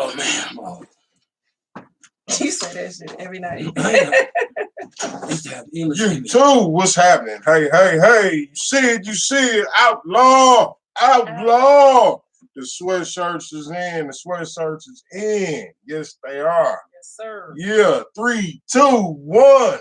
Oh man, well, you say that shit every night. You too. What's happening? Hey! You see it, Outlaw. The sweatshirts is in. The sweatshirts is in. Yes, they are. Yes, sir. Yeah. 3, 2, 1.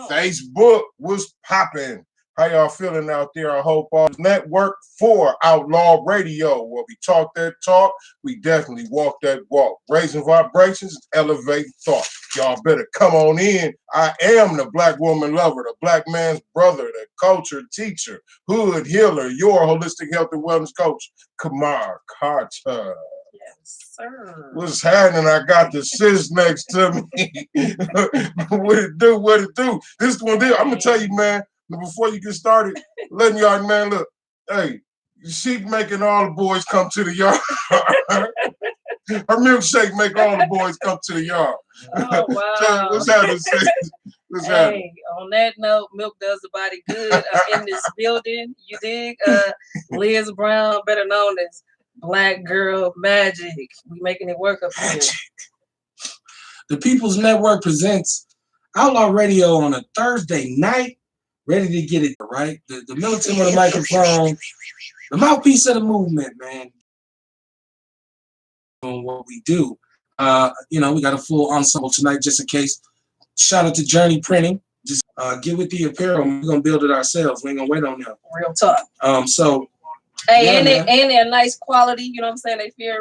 Facebook was popping. How y'all feeling out there? I hope all network for Outlaw Radio, where we talk that talk, we definitely walk that walk. Raising vibrations, elevate thought. Y'all better come on in. I am the black woman lover, the black man's brother, the culture teacher, hood healer, your holistic health and wellness coach, Kamar Carter. Yes, sir. What's happening? I got the sis next to me. What it do? This one there. I'm gonna tell you, man. Before you get started, letting y'all, man, look. Hey, she making all the boys come to the yard. Her milkshake make all the boys come to the yard. Oh wow! So what's happening, sis? What's happening? On that note, milk does the body good in this building. You dig? Liz Brown, better known as Black Girl Magic. We making it work up here. The People's Network presents Outlaw Radio on a Thursday night. Ready to get it right. The militant with a microphone, the mouthpiece of the movement, man. On what we do. We got a full ensemble tonight just in case. Shout out to Journey Printing. Just get with the apparel. We're gonna build it ourselves. We ain't gonna wait on them. Real talk. Hey, they're nice quality, you know what I'm saying? They feel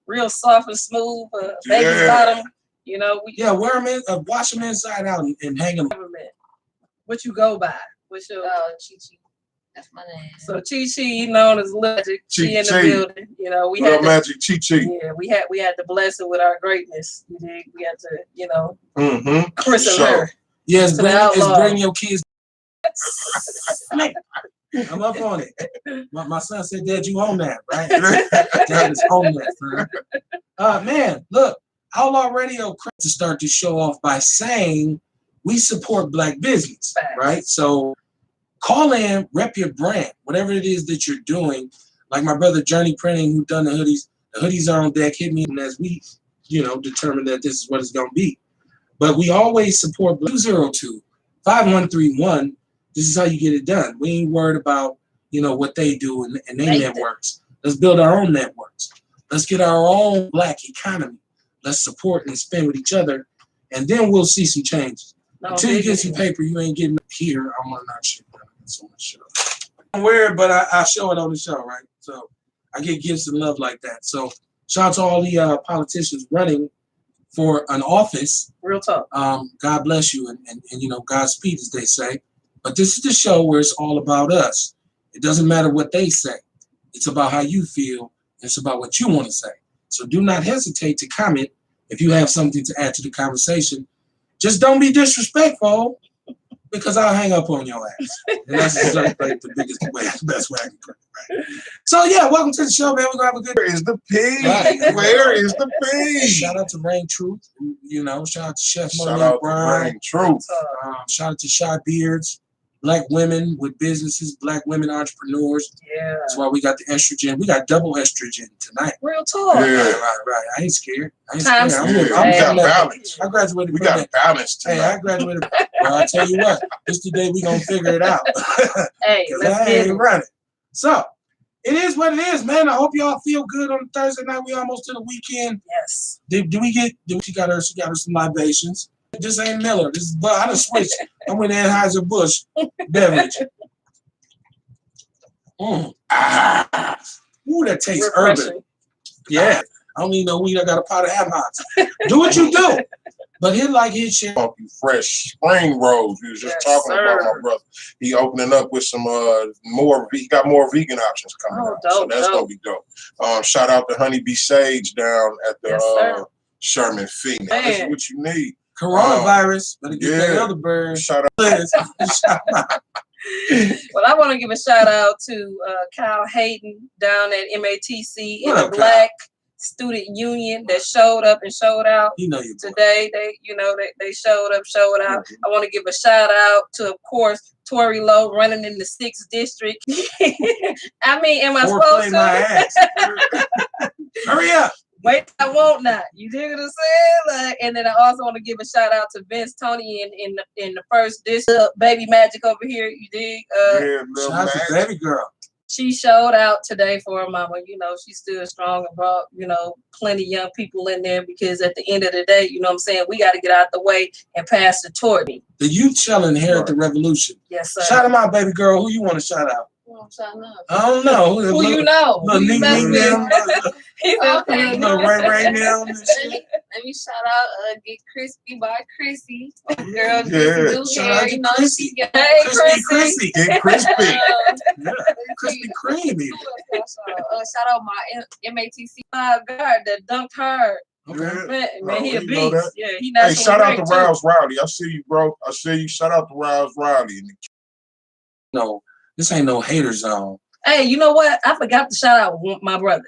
real soft and smooth. Baby's bottom, wear them in, wash them inside out and hang them. What you go by? What's your Chi-Chi. That's my name. So Chi-Chi, known as Magic, she in the building. We had Magic Chi-Chi. Yeah, we had to bless her with our greatness. You dig? We had to, christen her. Yes, bring your kids. I'm up on it. My son said, Dad, you own that, right? Dad is on that, son. Man, look, Outlaw Radio to start to show off by saying we support black business, right? So call in, rep your brand, whatever it is that you're doing. Like my brother Journey Printing, who done the hoodies are on deck. Hit me as we, determine that this is what it's gonna be. But we always support 202-5131. This is how you get it done. We ain't worried about, what they do and their networks. Let's build our own networks. Let's get our own black economy. Let's support and spend with each other, and then we'll see some changes. Until you get some paper, you ain't getting here. I'm not shit. So much shit. I'm weird, but I show it on the show, right? So I get gifts and love like that. So shout out to all the politicians running for an office. Real talk. God bless you and Godspeed, as they say. But this is the show where it's all about us. It doesn't matter what they say. It's about how you feel. It's about what you want to say. So do not hesitate to comment if you have something to add to the conversation. Just don't be disrespectful, because I'll hang up on your ass. And that's just like the best way I can put it, right? So yeah, welcome to the show, man. We're gonna have a good. Where is the P? Right. Where is the P? Shout out to Rain Truth. Shout out to Chef Shout out to Rain Truth. Shout out to Shy Beards. Black women with businesses, black women entrepreneurs. Yeah. That's why we got the estrogen. We got double estrogen tonight. Real talk. Yeah. Right. I ain't scared. We got balance. I graduated. We got balance tonight. Hey, I graduated. Well, I tell you what, this today we gonna figure it out. Hey, let's get it. Running. So it is what it is, man. I hope y'all feel good on Thursday night. We almost to the weekend. Yes. Did she got her some libations. This ain't Miller. This is Bud. I done switched. I went Anheuser-Busch beverage. Ooh, that tastes urban. Yeah. I don't even know weed. I got a pot of ham-hocks. Do what you do. But his shit. Fresh spring rolls. We was just talking about my brother. He opening up with some he got more vegan options coming out. Dope, so that's gonna be dope. Shout out to Honeybee Sage down at the Sherman Fee. Now, this is what you need. Coronavirus. Better get that other bird. Shout out. Well, I want to give a shout out to Kyle Hayden down at MATC in the Black Student Union that showed up and showed out today. They showed up, showed out. I want to give a shout out to, of course, Tory Lowe running in the 6th district. I mean, am I supposed to? My ass. Hurry up. Wait, I won't not. You dig what I'm saying? Like, and then I also want to give a shout out to Vince Tony in the first dish Baby Magic over here. You dig? Shout out to baby girl. She showed out today for her mama. You know, she stood strong and brought, you know, plenty of young people in there because at the end of the day, you know what I'm saying, we got to get out the way and pass the torch. The youth shall inherit the revolution. Yes, sir. Shout them out, baby girl. Who you want to shout out? I don't know. Who you know? Look, Ning them. Okay. Right now. Let me shout out Get Crispy by Chrissy. Girl, shout out to Chrissy. Hey, Chrissy. Get crispy. Krispy Kreme. Shout out my MATC. My God, that dunked hard. Okay. Man, he a beast. Yeah, he not. Hey, shout out to Rouse Riley. I see you, bro. I see you. Shout out to Rouse Riley. No, this ain't no hater zone. Hey, you know what? I forgot to shout out my brother.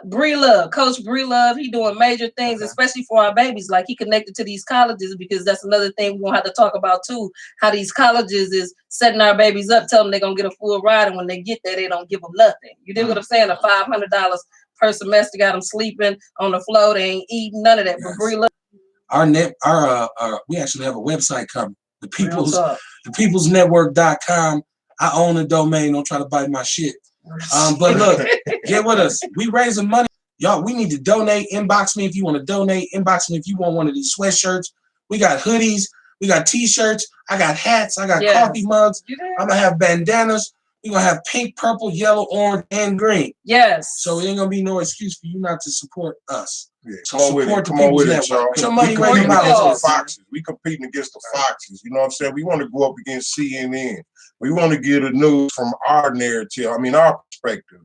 Bree Love, Coach Bree Love, he doing major things, especially for our babies. Like he connected to these colleges because that's another thing we're gonna have to talk about too. How these colleges is setting our babies up, telling them they're gonna get a full ride, and when they get there, they don't give them nothing. You dig what I'm saying? A $500 per semester got them sleeping on the floor. They ain't eating none of that. But Bree Love, we actually have a website coming. The peoplesnetwork.com. I own the domain. Don't try to bite my shit. But look, get with us. We raising money. Y'all, we need to donate. Inbox me if you want to donate. Inbox me if you want one of these sweatshirts. We got hoodies. We got t-shirts. I got hats. I got coffee mugs. I'm going to have bandanas. We're going to have pink, purple, yellow, orange, and green. Yes. So it ain't going to be no excuse for you not to support us. Yeah, so come on with it, y'all. Your money we competing against the Foxes. We competing against the Foxes. You know what I'm saying? We want to go up against CNN. We want to get the news from our narrative. I mean, our perspective.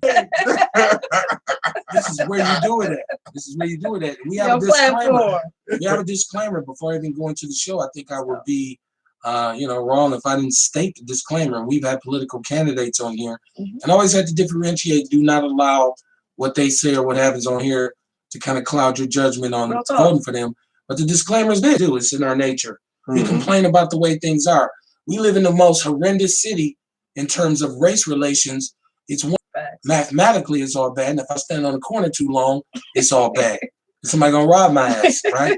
This is where you do it at. This is where you do it at. We have a disclaimer. We have a disclaimer before I even go into the show. I think I would be, wrong if I didn't state the disclaimer. We've had political candidates on here, and always had to differentiate. Do not allow what they say or what happens on here to kind of cloud your judgment on voting for them. But the disclaimer is this: it's in our nature. We complain about the way things are. We live in the most horrendous city in terms of race relations. It's one mathematically, it's all bad. And if I stand on the corner too long, it's all bad. Somebody gonna rob my ass, right?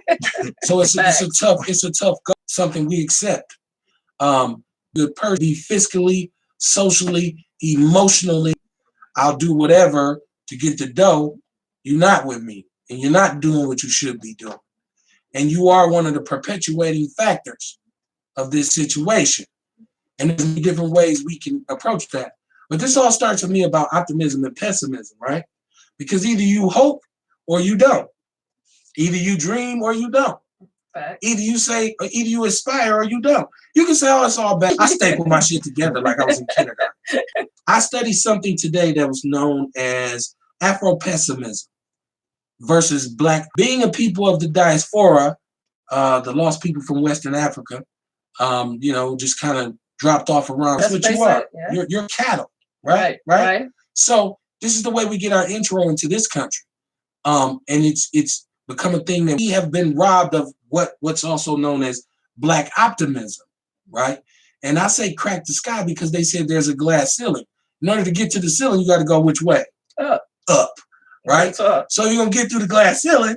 So it's a tough something we accept. The person be fiscally, socially, emotionally, I'll do whatever to get the dough. You're not with me, and you're not doing what you should be doing, and you are one of the perpetuating factors of this situation. And there's different ways we can approach that. But this all starts with me about optimism and pessimism, right? Because either you hope or you don't. Either you dream or you don't. Either you aspire or you don't. You can say, oh, it's all bad. I staple my shit together like I was in kindergarten. I studied something today that was known as Afro-pessimism versus Black. Being a people of the diaspora, the lost people from Western Africa, just kind of dropped off around. That's what you are. Yeah. You're cattle, right? So this is the way we get our intro into this country. And it's become a thing that we have been robbed of what's also known as Black optimism, right? And I say crack the sky because they said there's a glass ceiling. In order to get to the ceiling, you got to go which way? Up, right? So you're going to get through the glass ceiling,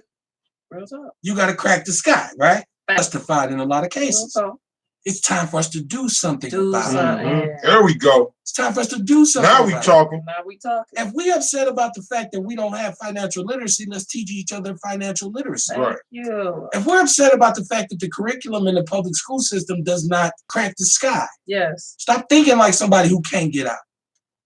you got to crack the sky, right? Justified in a lot of cases. It's time for us to do something about it. There we go. It's time for us to do something. Now we talking. If we upset about the fact that we don't have financial literacy, let's teach each other financial literacy. Right. If we're upset about the fact that the curriculum in the public school system does not crack the sky, stop thinking like somebody who can't get out.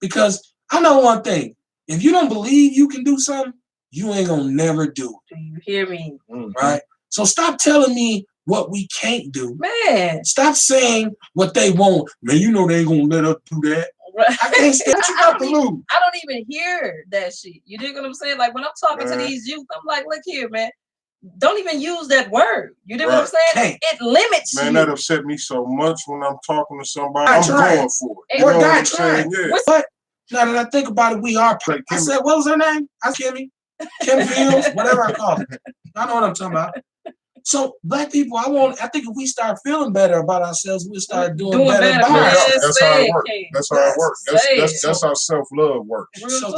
Because I know one thing: if you don't believe you can do something, you ain't gonna never do it. Do you hear me? Right. So stop telling me what we can't do. Man. Stop saying what they want. Man, you know they ain't gonna let us do that. I can't stand you got to lose. I don't even hear that shit. You dig what I'm saying? Like when I'm talking to these youth, I'm like, look here, man. Don't even use that word. You dig what I'm saying? It limits you. Man, that upset me so much when I'm talking to somebody. I'm going for it. We're not trying. But now that I think about it, we are. I said, what was her name? I Kimmy. Kim Fields, whatever I call it. I know what I'm talking about. So Black people, I think if we start feeling better about ourselves, we'll start doing better by ourselves. That's how it works. That's how it works. That's how self-love works. So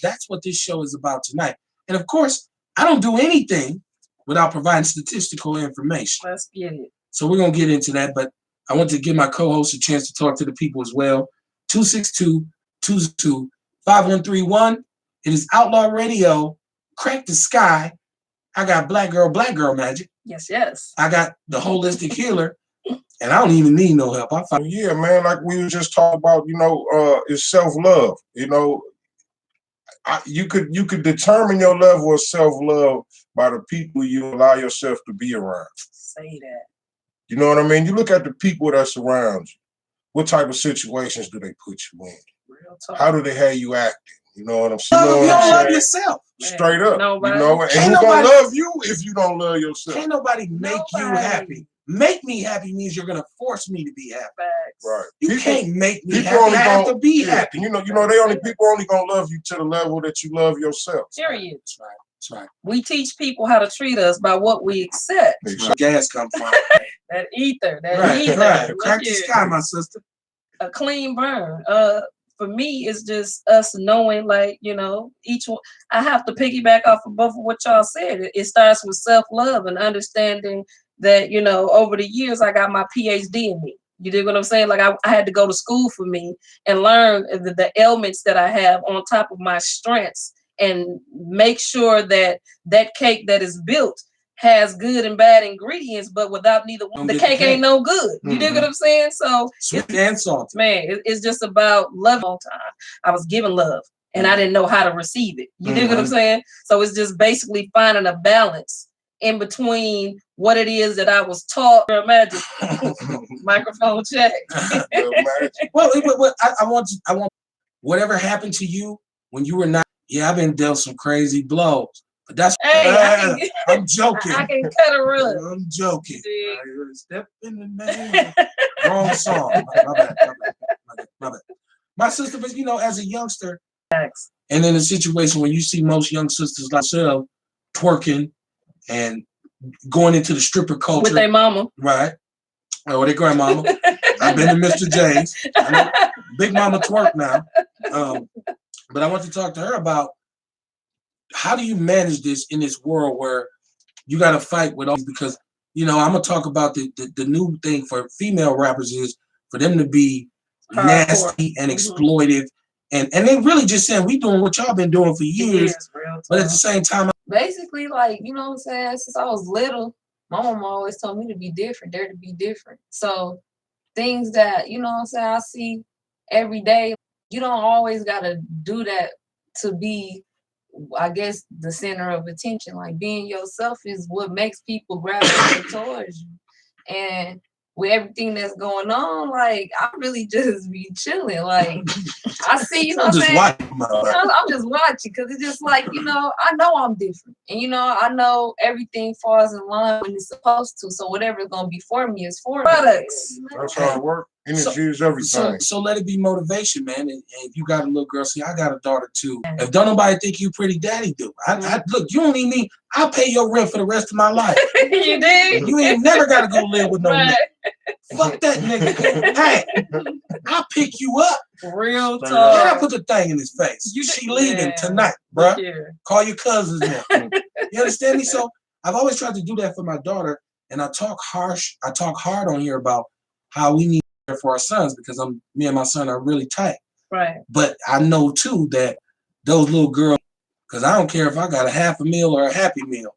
that's what this show is about tonight. And of course, I don't do anything without providing statistical information. Let's get it. So we're going to get into that, but I want to give my co-host a chance to talk to the people as well. 262-202-5131. It is Outlaw Radio. Crack the sky. I got black girl magic. Yes, yes. I got the holistic healer, and I don't even need no help. Yeah, man, like we were just talking about, it's self-love. You could determine your level of self-love by the people you allow yourself to be around. Say that. You know what I mean? You look at the people that surround you. What type of situations do they put you in? Real talk. How do they have you acting? You know what I'm saying? You don't love yourself. Straight up. Nobody. And who's gonna love you if you don't love yourself? Can't nobody make you happy. Make me happy means you're gonna force me to be happy. Right. You can't make me happy. I have to be happy. People only gonna love you to the level that you love yourself. Period. That's right. That's right. We teach people how to treat us by what we accept. Where gas come from? That ether. That right, ether. Right. Crack the sky, my sister. A clean burn. For me, it's just us knowing, like, each one. I have to piggyback off of both of what y'all said. It starts with self-love and understanding that, over the years, I got my PhD in me. You dig what I'm saying? Like, I had to go to school for me and learn the ailments that I have on top of my strengths and make sure that that cake that is built has good and bad ingredients, but without neither one, the cake ain't no good. You dig what I'm saying? So sweet and salty. Man, it's just about love all the time. I was given love and I didn't know how to receive it. You dig what I'm saying? So it's just basically finding a balance in between what it is that I was taught. Imagine microphone check. Well, I want whatever happened to you when you were not. Yeah, I've been dealt some crazy blows. But that's I'm joking. I can cut a run. I'm joking. Step in the name. Wrong song. My bad. My sister, but as a youngster, and in a situation when you see most young sisters like myself twerking and going into the stripper culture with their mama, right? Or their grandmama. I've been to Mr. J's. I know Big Mama twerk now. But I want to talk to her about how do you manage this in this world where you got to fight with all, because I'm gonna talk about the new thing for female rappers is for them to be nasty and exploitive, and they really just saying we doing what y'all been doing for years, but at the same time, basically, like, what I'm saying, since I was little, my mom always told me to be different, dare to be different. So things that I see every day, you don't always gotta do that to be, I guess, the center of attention. Like, being yourself is what makes people gravitate towards you. And with everything that's going on, like, I really just be chilling. Like, I see, I'm just watching. I'm just watching because it's just like, I know I'm different. And, I know everything falls in line when it's supposed to. So whatever's going to be for me is for products. That's how it works. Energy is everything. So let it be motivation, man. And if you got a little girl, see, I got a daughter too. If don't nobody think you pretty, daddy do. I look, you don't even need, I'll pay your rent for the rest of my life. You did? You ain't never got to go live with no nigga. Fuck that nigga. Hey, I'll pick you up. Real talk. And I put the thing in his face. She leaving tonight, bruh. Call your cousins now. You understand me? So I've always tried to do that for my daughter. And I talk hard on here about how we need for our sons, because me and my son are really tight. Right. But I know too that those little girls, because I don't care if I got a half a meal or a happy meal,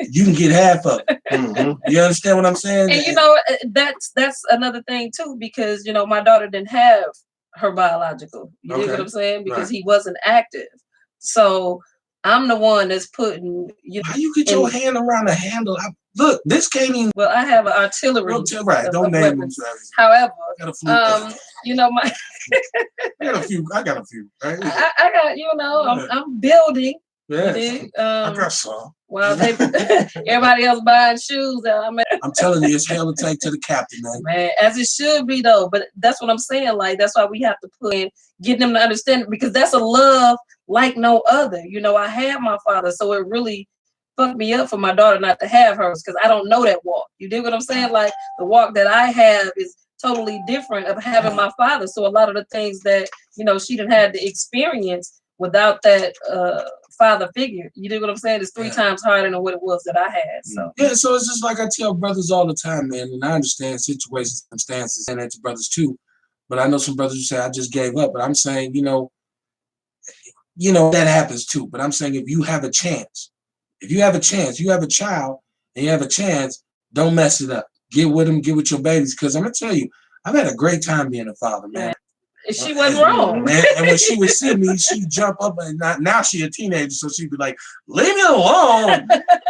you can get half of it. You understand what I'm saying? And that's another thing too, because my daughter didn't have her biological. You know what I'm saying? Because he wasn't active. So I'm the one that's putting. How you get your hand around the handle? Look, this can't even. Well, I have an artillery. Right, don't name them. However, my. I got a few. Right? I got. I'm building. Yeah. I got some. Well, everybody else buying shoes. I'm telling you, it's hell to take to the captain, man. Man, as it should be though. But that's what I'm saying. Like, that's why we have to put in, get them to understand it, because that's a love like no other. I have my father, so it really fucked me up for my daughter not to have hers, because I don't know that walk. You dig what I'm saying? Like, the walk that I have is totally different of having my father. So a lot of the things that she didn't have to experience without that father figure. You know what I'm saying? It's 3 times harder than what it was that I had. So so it's just like I tell brothers all the time, man, and I understand situations and stances and to brothers too. But I know some brothers who say I just gave up. But I'm saying, you know that happens too. But I'm saying if you have a chance, you have a child and you have a chance, don't mess it up. Get with them, get with your babies. Because I'm gonna tell you, I've had a great time being a father, man. She wasn't wrong. And when she would see me, she'd jump up and now she's a teenager, so she'd be like, leave me alone.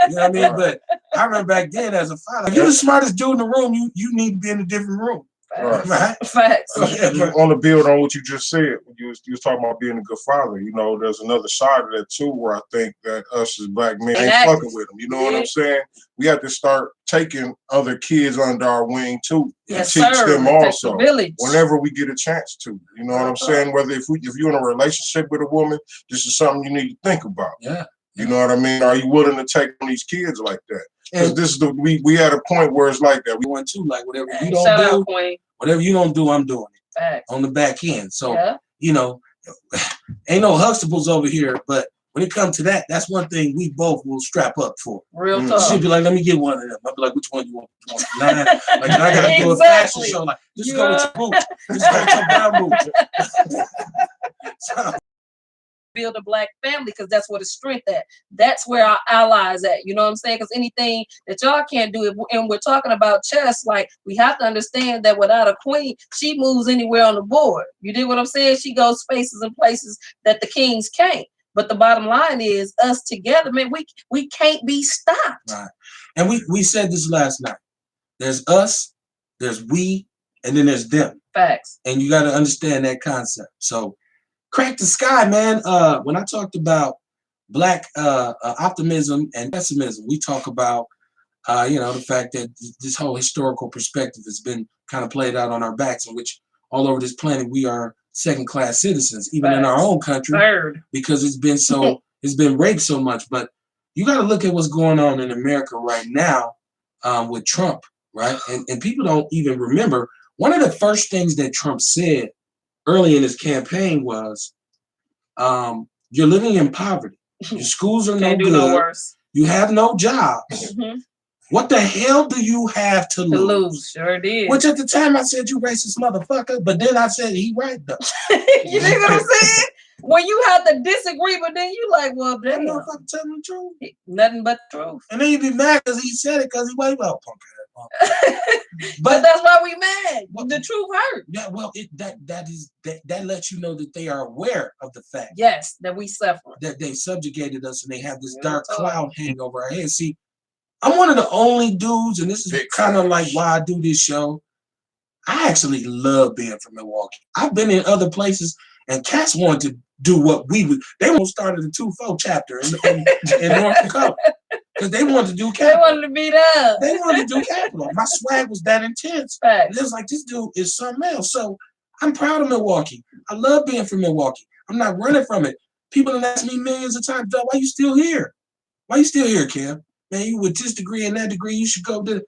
You know what I mean? But I remember back then as a father, you're the smartest dude in the room, you need to be in a different room. Right. Facts. On the build on what you just said, you was talking about being a good father. You know, there's another side of that too, where I think that us as black men ain't fucking with them. You know what I'm saying? We have to start taking other kids under our wing too, and teach them also whenever we get a chance to. You know what I'm saying? Whether if you're in a relationship with a woman, this is something you need to think about. You know what I mean? Are you willing to take on these kids like that? Because this is we at a point where it's like that. We went to like whatever you don't do, whatever you don't do, I'm doing it on the back end. So you know, ain't no Huxtables over here, but when it comes to that, that's one thing we both will strap up for. Real talk. She'll be like, let me get one of them. I'll be like, which one you want? Like I gotta do a fashion show. Like, just go with your boots. Just go with your brown boots. Build a black family, because that's where the strength at. That's where our allies at. You know what I'm saying? Because anything that y'all can't do, and we're talking about chess, like we have to understand that without a queen, she moves anywhere on the board. You did what I'm saying? She goes spaces and places that the kings can't. But the bottom line is us together, man, we can't be stopped. Right. And we said this last night. There's us, there's we, and then there's them. Facts. And you got to understand that concept. So crack the sky, man. When I talked about black optimism and pessimism, we talk about the fact that this whole historical perspective has been kind of played out on our backs, in which all over this planet we are second-class citizens, even in our own country, because it's been raped so much. But you got to look at what's going on in America right now with Trump, right? And people don't even remember one of the first things that Trump said early in his campaign was, you're living in poverty. Your schools are no good. No worse. You have no jobs. What the hell do you have to lose? Sure did. Which at the time I said, you racist motherfucker, but then I said, he right though. You know what I'm saying? When you have to disagree, but then you like, well, that motherfucker telling the truth. Nothing but the truth. And then you be mad because he said it, because he was well punk ass. But that's why we mad. The truth hurt. Yeah, well, that lets you know that they are aware of the fact. Yes, that we suffer. That they subjugated us, and they have this dark cloud hanging over our heads. See, I'm one of the only dudes, and this is kind of like why I do this show. I actually love being from Milwaukee. I've been in other places, and cats wanted to do what we would. They won't start the 2-4 chapter in North Dakota, because they wanted to do Capitol. They wanted to be there. They wanted to do Capitol. My swag was that intense. It was like, this dude is something else. So I'm proud of Milwaukee. I love being from Milwaukee. I'm not running from it. People have asked me millions of times, why you still here? Why you still here, Kim? Man, you with this degree and that degree, you should go to.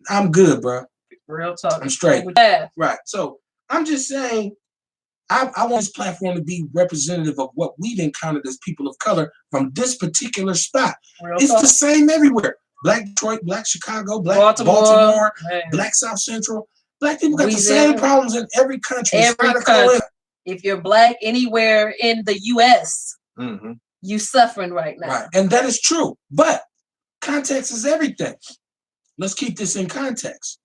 I'm good, bro. Real talk. I'm straight. Right. So I'm just saying, I want this platform to be representative of what we've encountered as people of color from this particular spot. It's the same everywhere. Black Detroit, Black Chicago, Black Baltimore, Black South Central. Black people got the same problems in every country. Every country. If you're Black anywhere in the U.S., you suffering right now. Right. And that is true. But context is everything. Let's keep this in context.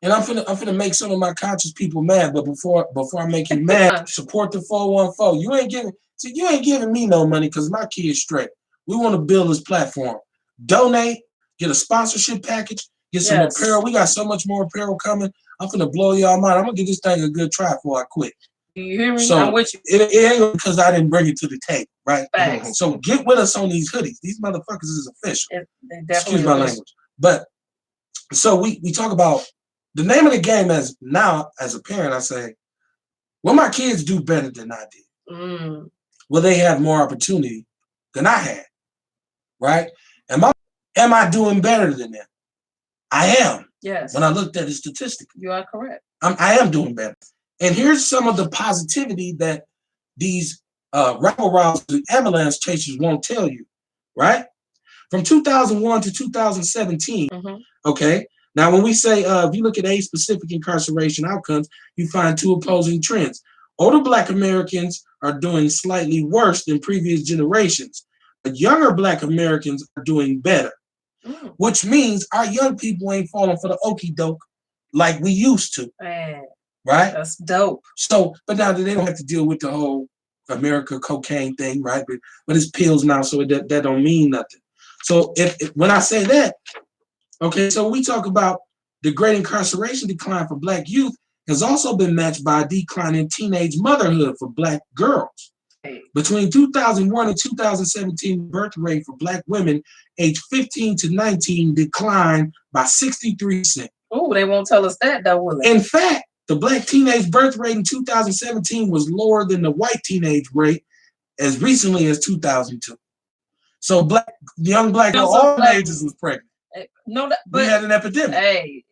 And I'm finna make some of my conscious people mad, but before I make you mad, support the 414. You ain't giving me no money because my kid's straight. We want to build this platform. Donate, get a sponsorship package, get some apparel. We got so much more apparel coming. I'm finna blow y'all mind. I'm gonna give this thing a good try before I quit. You hear me? So I'm with you. It ain't because I didn't bring it to the table, right? Thanks. So get with us on these hoodies. These motherfuckers is official. Excuse my language. But so we talk about the name of the game. As now, as a parent, I say, will my kids do better than I did? Will they have more opportunity than I had? Right? Am I doing better than them? I am. Yes. When I looked at it statistically, you are correct. I am doing better. And here's some of the positivity that these rabble rousers and ambulance chasers won't tell you, right? From 2001 to 2017, okay? Now, when we say, if you look at age-specific incarceration outcomes, you find two opposing trends. Older Black Americans are doing slightly worse than previous generations, but younger Black Americans are doing better, which means our young people ain't falling for the okie doke like we used to, right? That's dope. So, but now they don't have to deal with the whole America cocaine thing, right? But it's pills now, so that don't mean nothing. So if when I say that, okay, so we talk about the great incarceration decline for Black youth has also been matched by a decline in teenage motherhood for Black girls. Between 2001 and 2017, birth rate for Black women aged 15 to 19 declined by 63%. Oh, they won't tell us that though, will they? In fact, the Black teenage birth rate in 2017 was lower than the white teenage rate as recently as 2002. So young Black girls all ages was pregnant. No, we had an epidemic. Hey,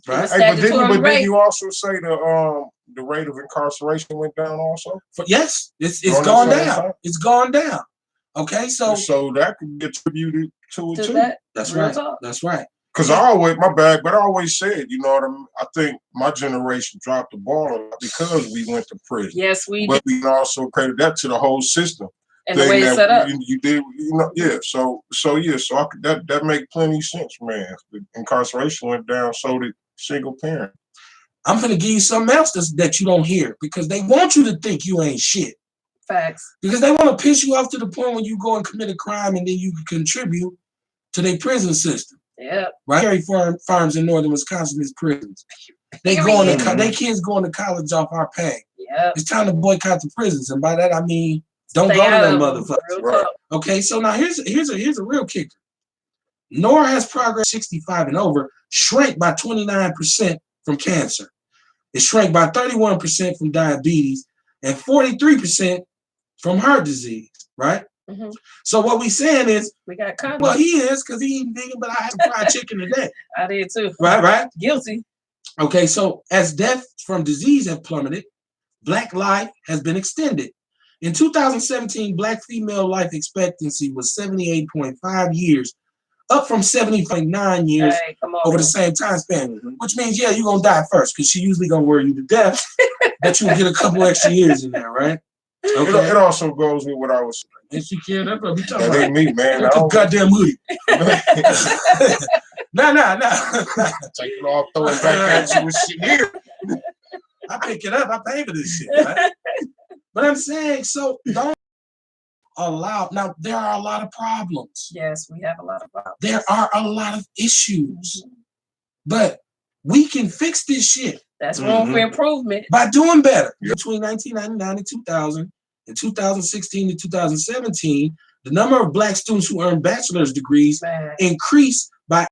right? Hey, but didn't you also say the rate of incarceration went down also? Yes, it's gone down. It's gone down. Okay, so that could be attributed to it too. That's right. That's right. Because I always said, you know what I mean? I think my generation dropped the ball a lot because we went to prison. Yes, we did. But we can also credit that to the whole system. And the way it's set up. You did, you know, yeah. So that make plenty sense, man. The incarceration went down, so did single parent. I'm gonna give you something else that you don't hear because they want you to think you ain't shit. Facts. Because they want to piss you off to the point when you go and commit a crime and then you can contribute to their prison system. Yeah. Right. Dairy farms in northern Wisconsin is prisons. They kids going to college off our pay. Yeah. It's time to boycott the prisons, and by that I mean don't go to that motherfucker. Right. Okay, so now here's a real kicker. NOR has progress 65 and over shrank by 29% from cancer. It shrank by 31% from diabetes and 43% from heart disease, right? So what we saying is, we got condoms. Well, he is because he eating vegan, but I had some fried chicken today. I did too. Right. Guilty. Okay, so as deaths from disease have plummeted, Black life has been extended. In 2017, Black female life expectancy was 78.5 years, up from 70.9 years over the same time span, which means, yeah, you're going to die first because she usually going to worry you to death, but you'll get a couple extra years in there, right? Okay. It also goes with what I was saying. And she killed that, but we talking about. That ain't me, man. That's goddamn moody. No. Take it off, throw it back at you with shit here. I pick it up, I pay for this shit, right? But I'm saying, so don't allow. Now, there are a lot of problems. Yes, we have a lot of problems. There are a lot of issues. But we can fix this shit. That's room for improvement. By doing better. Between 1999 and 2000, and 2016 to 2017, the number of Black students who earned bachelor's degrees increased by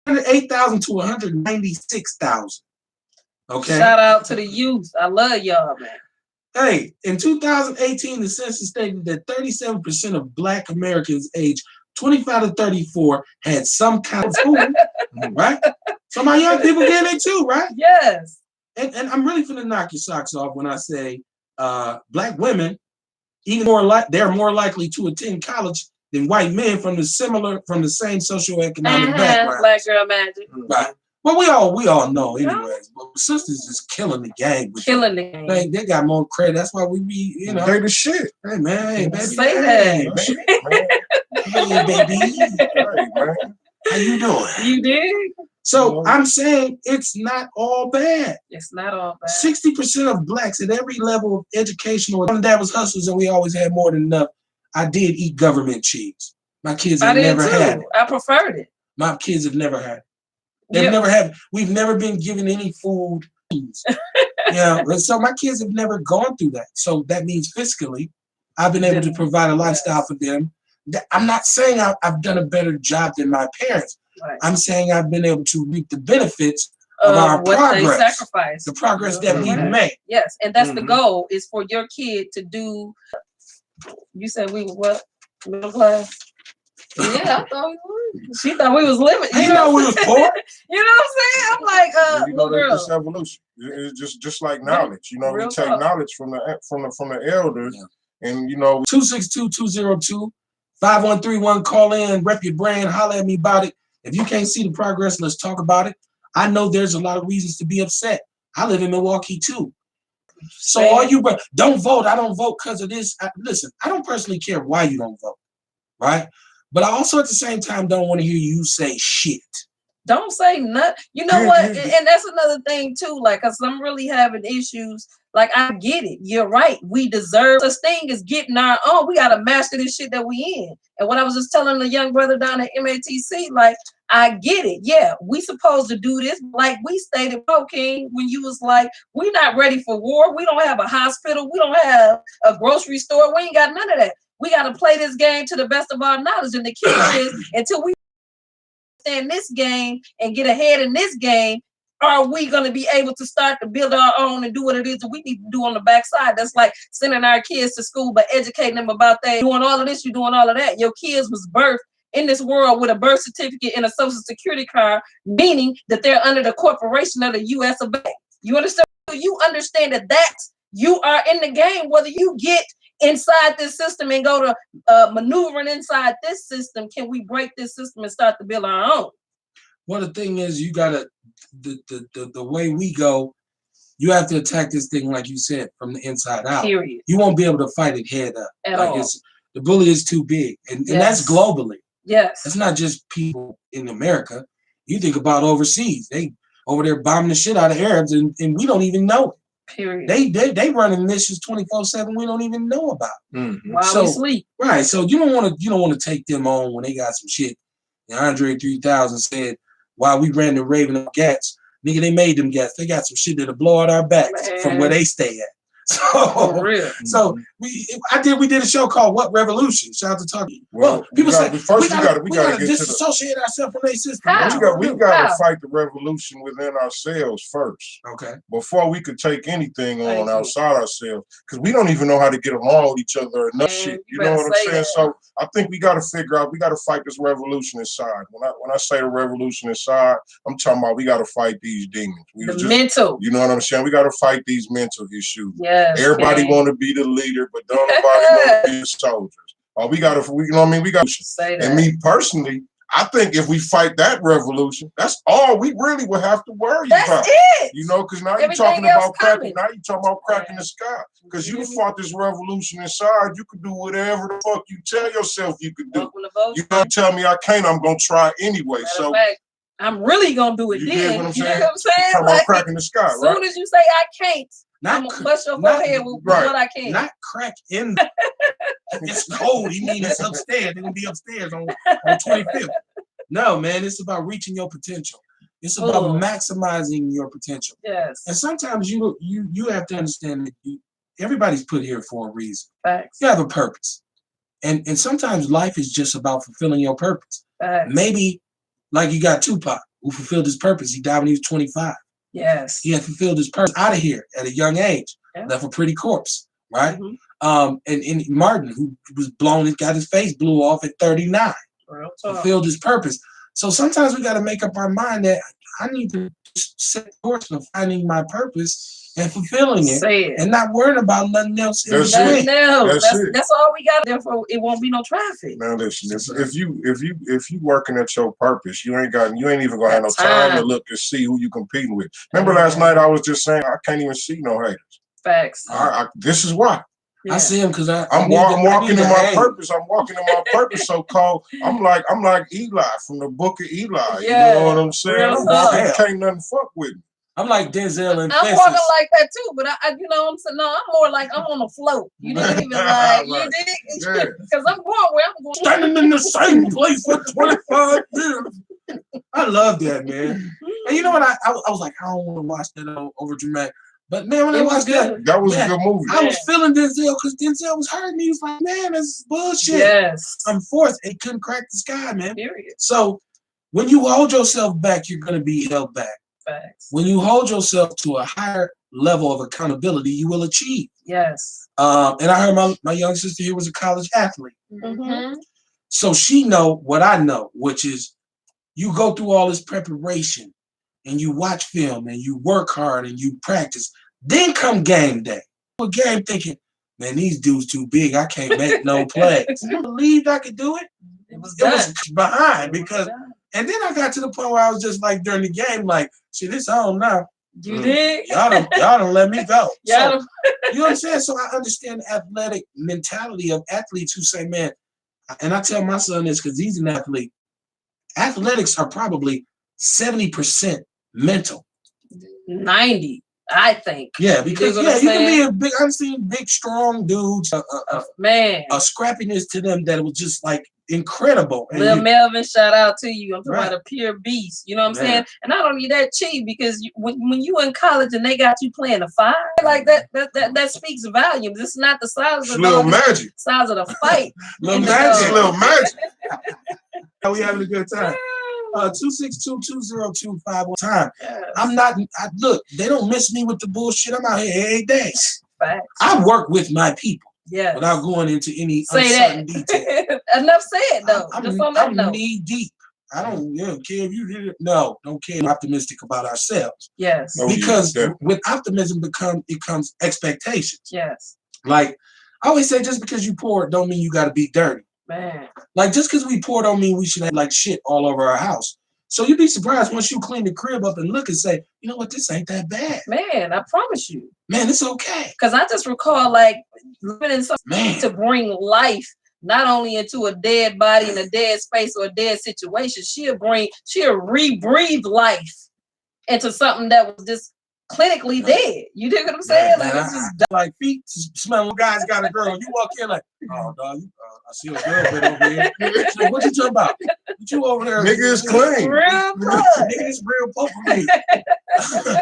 108,000 to 196,000. Okay. Shout out to the youth. I love y'all, man. Hey, in 2018, the census stated that 37% of Black Americans aged 25 to 34 had some kind of school, right? So my young people getting it too, right? Yes. And I'm really finna knock your socks off when I say Black women, they're more likely to attend college than white men from the same socioeconomic background. Black girl magic. Right. Well, we all know anyways. But sisters is killing the game. Killing the game. They got more credit. That's why we be, you know. They the shit. Hey man, hey baby. Say that. Hey baby. Hey man. How you doing? You did? So I'm saying it's not all bad. It's not all bad. 60% of Blacks at every level of education, or that was hustlers and we always had more than enough. I did eat government cheese. My kids have never had it. I preferred it. My kids have never had it. We've never been given any food. So my kids have never gone through that. So that means fiscally, I've been able to provide a lifestyle for them. I'm not saying I've done a better job than my parents. Right. I'm saying I've been able to reap the benefits of our progress. They sacrificed. The progress that we've made. Yes, and that's the goal, is for your kid to do. You said we were what? Middle class? Yeah, I thought we were. She thought we was living. You know we was poor. You know what I'm saying? I'm like, you know, this evolution. It's just like knowledge. You know, we take knowledge from the elders, And, you know, 262-202-5131. Call in, rep your brand, holler at me about it. If you can't see the progress, let's talk about it. I know there's a lot of reasons to be upset. I live in Milwaukee too. So all you don't vote. I don't vote because of this. Listen, I don't personally care why you don't vote, right? But I also at the same time don't want to hear you say shit. Don't say nothing. You know what? And that's another thing too. Like, cause I'm really having issues. Like, I get it. You're right. We deserve such thing as getting our own. We gotta master this shit that we in. And what I was just telling the young brother down at MATC, like, I get it. Yeah, we supposed to do this. Like we stated, King, when you was like, we're not ready for war. We don't have a hospital. We don't have a grocery store. We ain't got none of that. We got to play this game to the best of our knowledge. And the key is until we understand this game and get ahead in this game, are we going to be able to start to build our own and do what it is that we need to do on the backside? That's like sending our kids to school, but educating them about that. Doing all of this, you're doing all of that. Your kids was birthed in this world with a birth certificate and a social security card, meaning that they're under the corporation of the U.S. of A. You understand? You understand that you are in the game, whether you get inside this system and go to maneuvering inside this system. Can we break this system and start to build our own? Well, the thing is, you gotta the way we go, you have to attack this thing like you said from the inside out. Period. You won't be able to fight it head up. At all. The bully is too big, and that's globally. Yes, it's not just people in America. You think about overseas; they over there bombing the shit out of Arabs, and we don't even know it. Period. They running missions 24/7. We don't even know about. While we sleep. Right. So you don't want to take them on when they got some shit. And Andre 3000 said, while we ran the Raven up Gats, nigga, they made them Gats. They got some shit that'll blow out our backs from where they stay at. So, we did a show called What Revolution? Shout out to Tucky. Well, people say we gotta disassociate ourselves from their system. We gotta fight the revolution within ourselves first. Okay. Before we could take anything on outside ourselves, because we don't even know how to get along with each other enough shit. You know what I'm saying? So I think we gotta figure out. We gotta fight this revolution inside. When I say the revolution inside, I'm talking about we gotta fight these demons. Mental. You know what I'm saying? We gotta fight these mental issues. Yeah. Everybody want to be the leader, but don't nobody want to be the soldiers. We got to, you know what I mean? We got to say that. And me personally, I think if we fight that revolution, that's all we really would have to worry about. That's it. You know, because now you're talking about cracking. Now you're talking about cracking the sky. Because you fought this revolution inside, you could do whatever the fuck you tell yourself you could do. You don't tell me I can't. I'm gonna try anyway. So. I'm really gonna do it then. You know what I'm saying? Talking about cracking the sky, right? As soon as you say I can't, I'm gonna bust your forehead with what I can. Not crack in. It's cold. You mean it's upstairs? They're gonna be upstairs on 25th. No, man. It's about reaching your potential. It's about maximizing your potential. Yes. And sometimes you have to understand that everybody's put here for a reason. Facts. You have a purpose, and sometimes life is just about fulfilling your purpose. Facts. Maybe. Like you got Tupac, who fulfilled his purpose. He died when he was 25. Yes. He had fulfilled his purpose out of here at a young age. Yeah. Left a pretty corpse, right? And Martin, who was got his face blew off at 39. Fulfilled his purpose. So sometimes we got to make up our mind that I need to set the course of finding my purpose and fulfilling it, and not worrying about nothing else. That's all we got. Therefore, it won't be no traffic. Now listen, if you working at your purpose, you ain't even gonna have no time to look and see who you competing with. Remember last night I was just saying I can't even see no haters. Facts. This is why. Yeah. I see him because I'm walking in my purpose. I'm walking in my purpose. So called. I'm like Eli from the Book of Eli. Yeah. You know what I'm saying? I'm walking, can't nothing fuck with me. I'm like Denzel and I'm walking like that too, but you know what I'm saying? No, I'm more like I'm on a float. You didn't even like, you did? Because I'm going where I'm going. Standing in the same place for 25 years. I love that, man. And you know what? I was like, I don't want to watch that over dramatic. But man, when I watched that was a good movie. I was feeling Denzel because Denzel was hurting me. He was like, man, this is bullshit. Yes. I'm fourth. It couldn't crack the sky, man. Period. So when you hold yourself back, you're going to be held back. Facts. When you hold yourself to a higher level of accountability, you will achieve. Yes. And I heard my young sister here was a college athlete. Mm-hmm. So she know what I know, which is you go through all this preparation and you watch film and you work hard and you practice. Then come game day. A game thinking, man, these dudes too big. I can't make no plays. You believed I could do it? It was behind because, and then I got to the point where I was just like during the game, like, shit, it's on now. You did? Y'all don't let me go. You know what I'm saying? So I understand the athletic mentality of athletes who say, man, and I tell my son this because he's an athlete. Athletics are probably 70% mental. 90, I think. Yeah, because you can be a big. I've seen big, strong dudes. Man, a scrappiness to them that was just like incredible. Lil Melvin, shout out to you. I'm talking about a pure beast. You know what I'm saying? And not only that, cheap because when you in college and they got you playing a 5 like that speaks volumes. It's not the size of the size of the fight. Little magic. We having a good time. 262-202-51 time. I'm not. Look, they don't miss me with the bullshit. I'm out here every day. Facts. I work with my people. Yeah. Without going into any uncertain detail. Enough said though. I'm knee deep. I don't care if you did it. No, don't care. I'm optimistic about ourselves. Yes. Because with optimism comes expectations. Yes. Like I always say, just because you poor don't mean you got to be dirty. Man. Like just because we poor don't mean we should have like shit all over our house. So you'd be surprised once you clean the crib up and look and say, you know what, this ain't that bad. Man, I promise you. Man, it's okay. Because I just recall like living in something to bring life not only into a dead body in a dead space or a dead situation, she'll rebreathe life into something that was just clinically dead. You dig what I'm saying? Man, like, like feet smelling. Guys got a girl. You walk in like, oh dog, I see a girl bit over here. So what you talking about? What you over there? Nigga is clean. Real good. Nigga is real poker.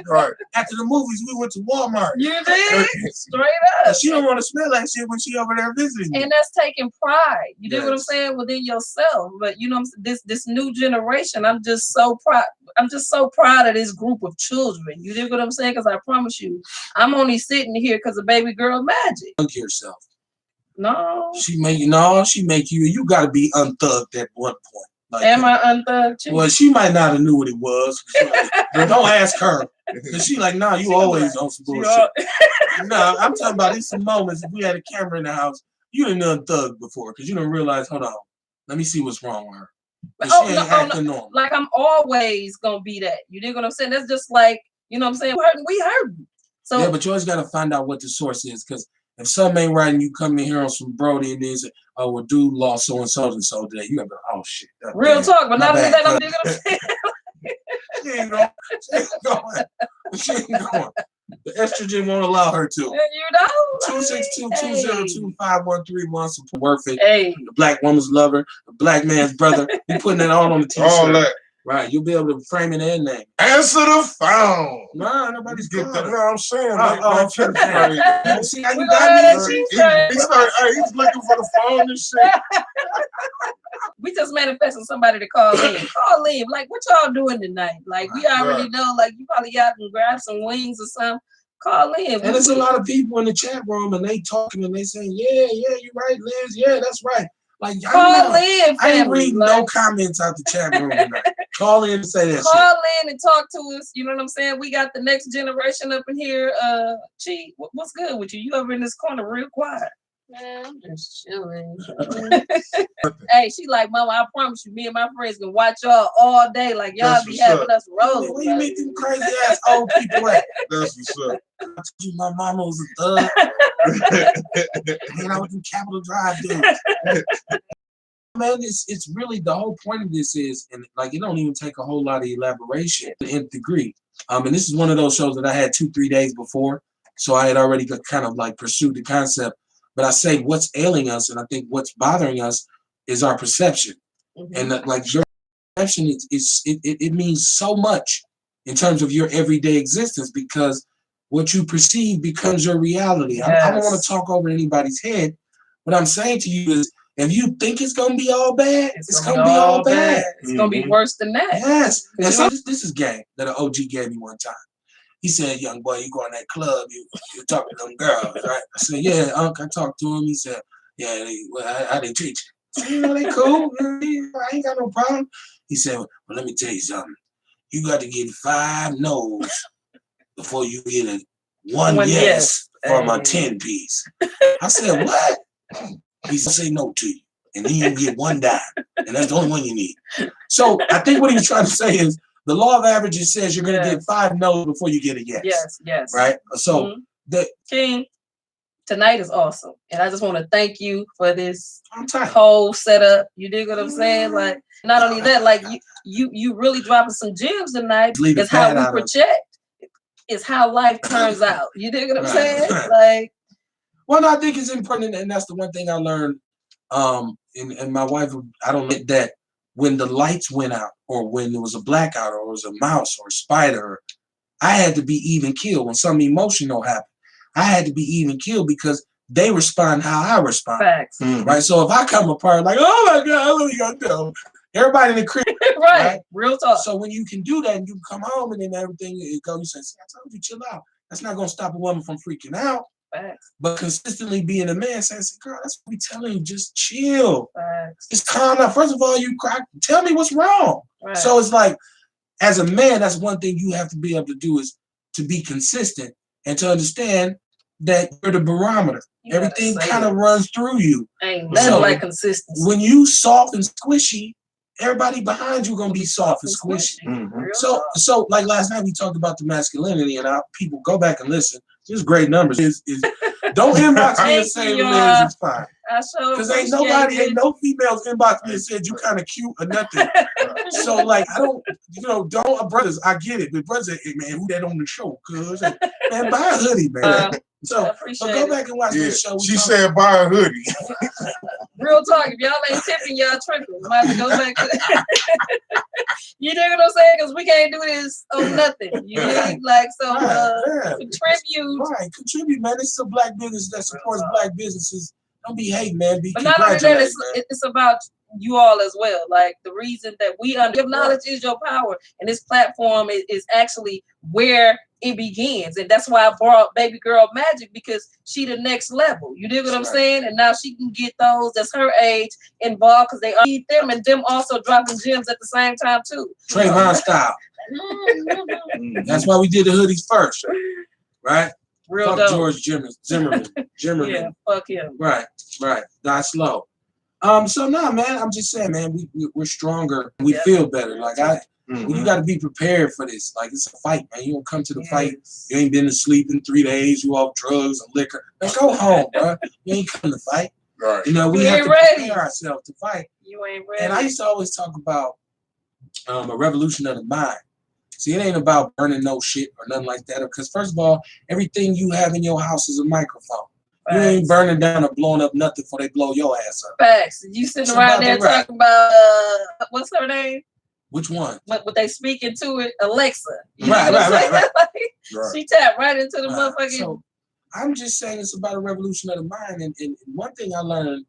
Right. After the movies, we went to Walmart. You did? Straight up. She don't want to smell that shit when she over there visiting you. And that's taking pride. You dig what I'm saying? Within yourself. But you know, this new generation, I'm just so proud. I'm just so proud of this group of children. You dig what I'm saying? Because I promise you, I'm only sitting here because of baby girl magic. Hug yourself. No. She make you. You got to be unthugged at one point. Like, am I unthugged too? Well, she might not have knew what it was. Like, don't ask her. Cause she like, nah, you always on some bullshit. No, I'm talking about these some moments. If we had a camera in the house, you didn't unthugged before because you didn't realize. Hold on, let me see what's wrong with her. She ain't acting normal. Like I'm always gonna be that. You dig what I'm saying? That's just like, you know what I'm saying? We heard. So yeah, but you always gotta find out what the source is, because if something ain't right and you come in here on some Brody and then say, oh, well, dude lost so and so today, you gotta be like, oh shit. Real talk, but not only that, I'm digging what I'm saying. She ain't going. She ain't going. The estrogen won't allow her to. You know? 262-202-5131. Support worth it. Hey. The black woman's lover, the black man's brother. We putting that all on the t-shirt. All that. Right, you'll be able to frame it and name. Answer the phone. Nah, nobody's get that. You know what I'm saying? See how you got me? He's looking for the phone and shit. We just manifesting somebody to call in. Call in. Like, what y'all doing tonight? Like, we already know, like, you probably out and grab some wings or something. Call in. And there's a lot of people in the chat room and they talking and they saying, yeah, you're right, Liz. Yeah, that's right. Like, call in, I ain't reading no comments out the chat room tonight. Call in and say that. Call in and talk to us. You know what I'm saying? We got the next generation up in here. Chi, what's good with you? You over in this corner real quiet. Man, I'm just chilling. Hey, she like, Mama, I promise you, me and my friends can watch y'all all day. Like, y'all be having us rolling. Where you meet them crazy ass old people at? That's what's up. I told you my mama was a thug. Hanging out with them Capitol Drive dudes. Man, it's really the whole point of this is, and like, it don't even take a whole lot of elaboration to nth degree. And this is one of those shows that I had 2-3 days before, so I had already kind of like pursued the concept. But I say what's ailing us, and I think what's bothering us is our perception. Mm-hmm. And that, like, your perception it means so much in terms of your everyday existence, because what you perceive becomes your reality. Yes. I don't want to talk over anybody's head. What I'm saying to you is, if you think it's gonna be all bad, it's gonna be all bad. It's gonna be worse than that. Yes. And so this is game that an OG gave me one time. He said, young boy, you go in that club, you talk to them girls, right? I said, yeah, Unc, I talked to him. He said, yeah, how they treat you? I said, you know, they cool. I ain't got no problem. He said, well, let me tell you something. You got to get 5 no's before you get a one yes from a 10-piece. I said, what? He said, no to you. And then you get one dime. And that's the only one you need. So I think what he was trying to say is the law of averages says you're going to get 5 no's before you get a yes. Yes. Right? So King, tonight is awesome. And I just want to thank you for this whole setup. You dig what I'm saying? Like, not only that, like you really dropping some gems tonight. It's how we project. It's how life turns out. You dig what I'm saying? Like, well, no, I think it's important, and that's the one thing I learned. And my wife, I don't admit that when the lights went out, or when there was a blackout, or it was a mouse or a spider, I had to be even keeled. When something emotional happened, I had to be even keeled because they respond how I respond. Facts. Right. So if I come apart like, oh my God, what are you gonna do? Everybody in the crib, right? Real talk. So when you can do that and you come home and then everything it goes, you say, see, I told you, chill out. That's not gonna stop a woman from freaking out. Facts. But consistently being a man saying, girl, that's what we telling you, just chill. Facts. Just calm down. First of all, you cry, tell me what's wrong. Right. So it's like, as a man, that's one thing you have to be able to do is to be consistent and to understand that you're the barometer. Everything kind of runs through you. Ain't nothing like consistency. When you soft and squishy, everybody behind you gonna be soft and squishy. So like last night we talked about the masculinity, and people go back and listen. There's great numbers. Don't inbox me and say the legs is fine. Because ain't no females inbox me and said you kind of cute or nothing. So like I don't, brothers, I get it, but brothers say, hey man, who that on the show? Cause man, buy a hoodie, man. So go back and watch this show. She said buy a hoodie. Real talk. If y'all ain't tipping, y'all tripping. Might have to go back to you know what I'm saying? Because we can't do this on nothing. You need contribute. Right, contribute, man. This is a black business that supports black businesses. Don't be hating, man. But not only that, it's about you all as well. Like the reason that we give knowledge is your power, and this platform is actually where it begins, and that's why I brought Baby Girl Magic, because she the next level. You dig what I'm saying? And now she can get those that's her age involved because they need them, and them also dropping gems at the same time too. Trayvon style. That's why we did the hoodies first, right? Real fuck dope. George Zimmerman. Yeah, fuck him. Right. Die slow. So no, man, I'm just saying, man, we're stronger. We feel better. Like you got to be prepared for this. Like it's a fight, man. You don't come to the fight. You ain't been to sleep in 3 days. You off drugs and liquor. Man, go home, bro. You ain't come to fight. Right. You know, we have to prepare ourselves to fight. You ain't ready. And I used to always talk about a revolution of the mind. See, it ain't about burning no shit or nothing like that. Because first of all, everything you have in your house is a microphone. Facts. You ain't burning down or blowing up nothing before they blow your ass up. Facts. You sitting around there talking about what's her name? Which one? What they speaking to it, Alexa. Right. She tapped right into the motherfucking. So I'm just saying it's about a revolution of the mind. And one thing I learned,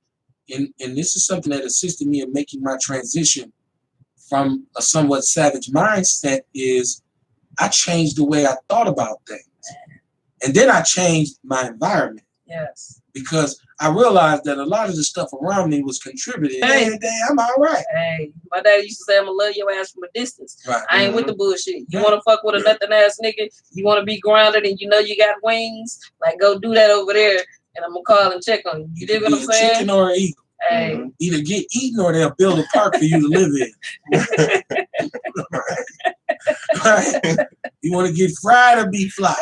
and this is something that assisted me in making my transition from a somewhat savage mindset, is I changed the way I thought about things. And then I changed my environment. Yes. Because I realized that a lot of the stuff around me was contributing. Hey, I'm all right. Hey, my daddy used to say, I'm going to love your ass from a distance. Right. I ain't with the bullshit. You want to fuck with a nothing ass nigga, you want to be grounded and you know you got wings, like go do that over there and I'm going to call and check on you. You dig what I'm saying? Chicken or an eagle. Hey. Either get eaten or they'll build a park for you to live in. Right. You want to get fried or be fly?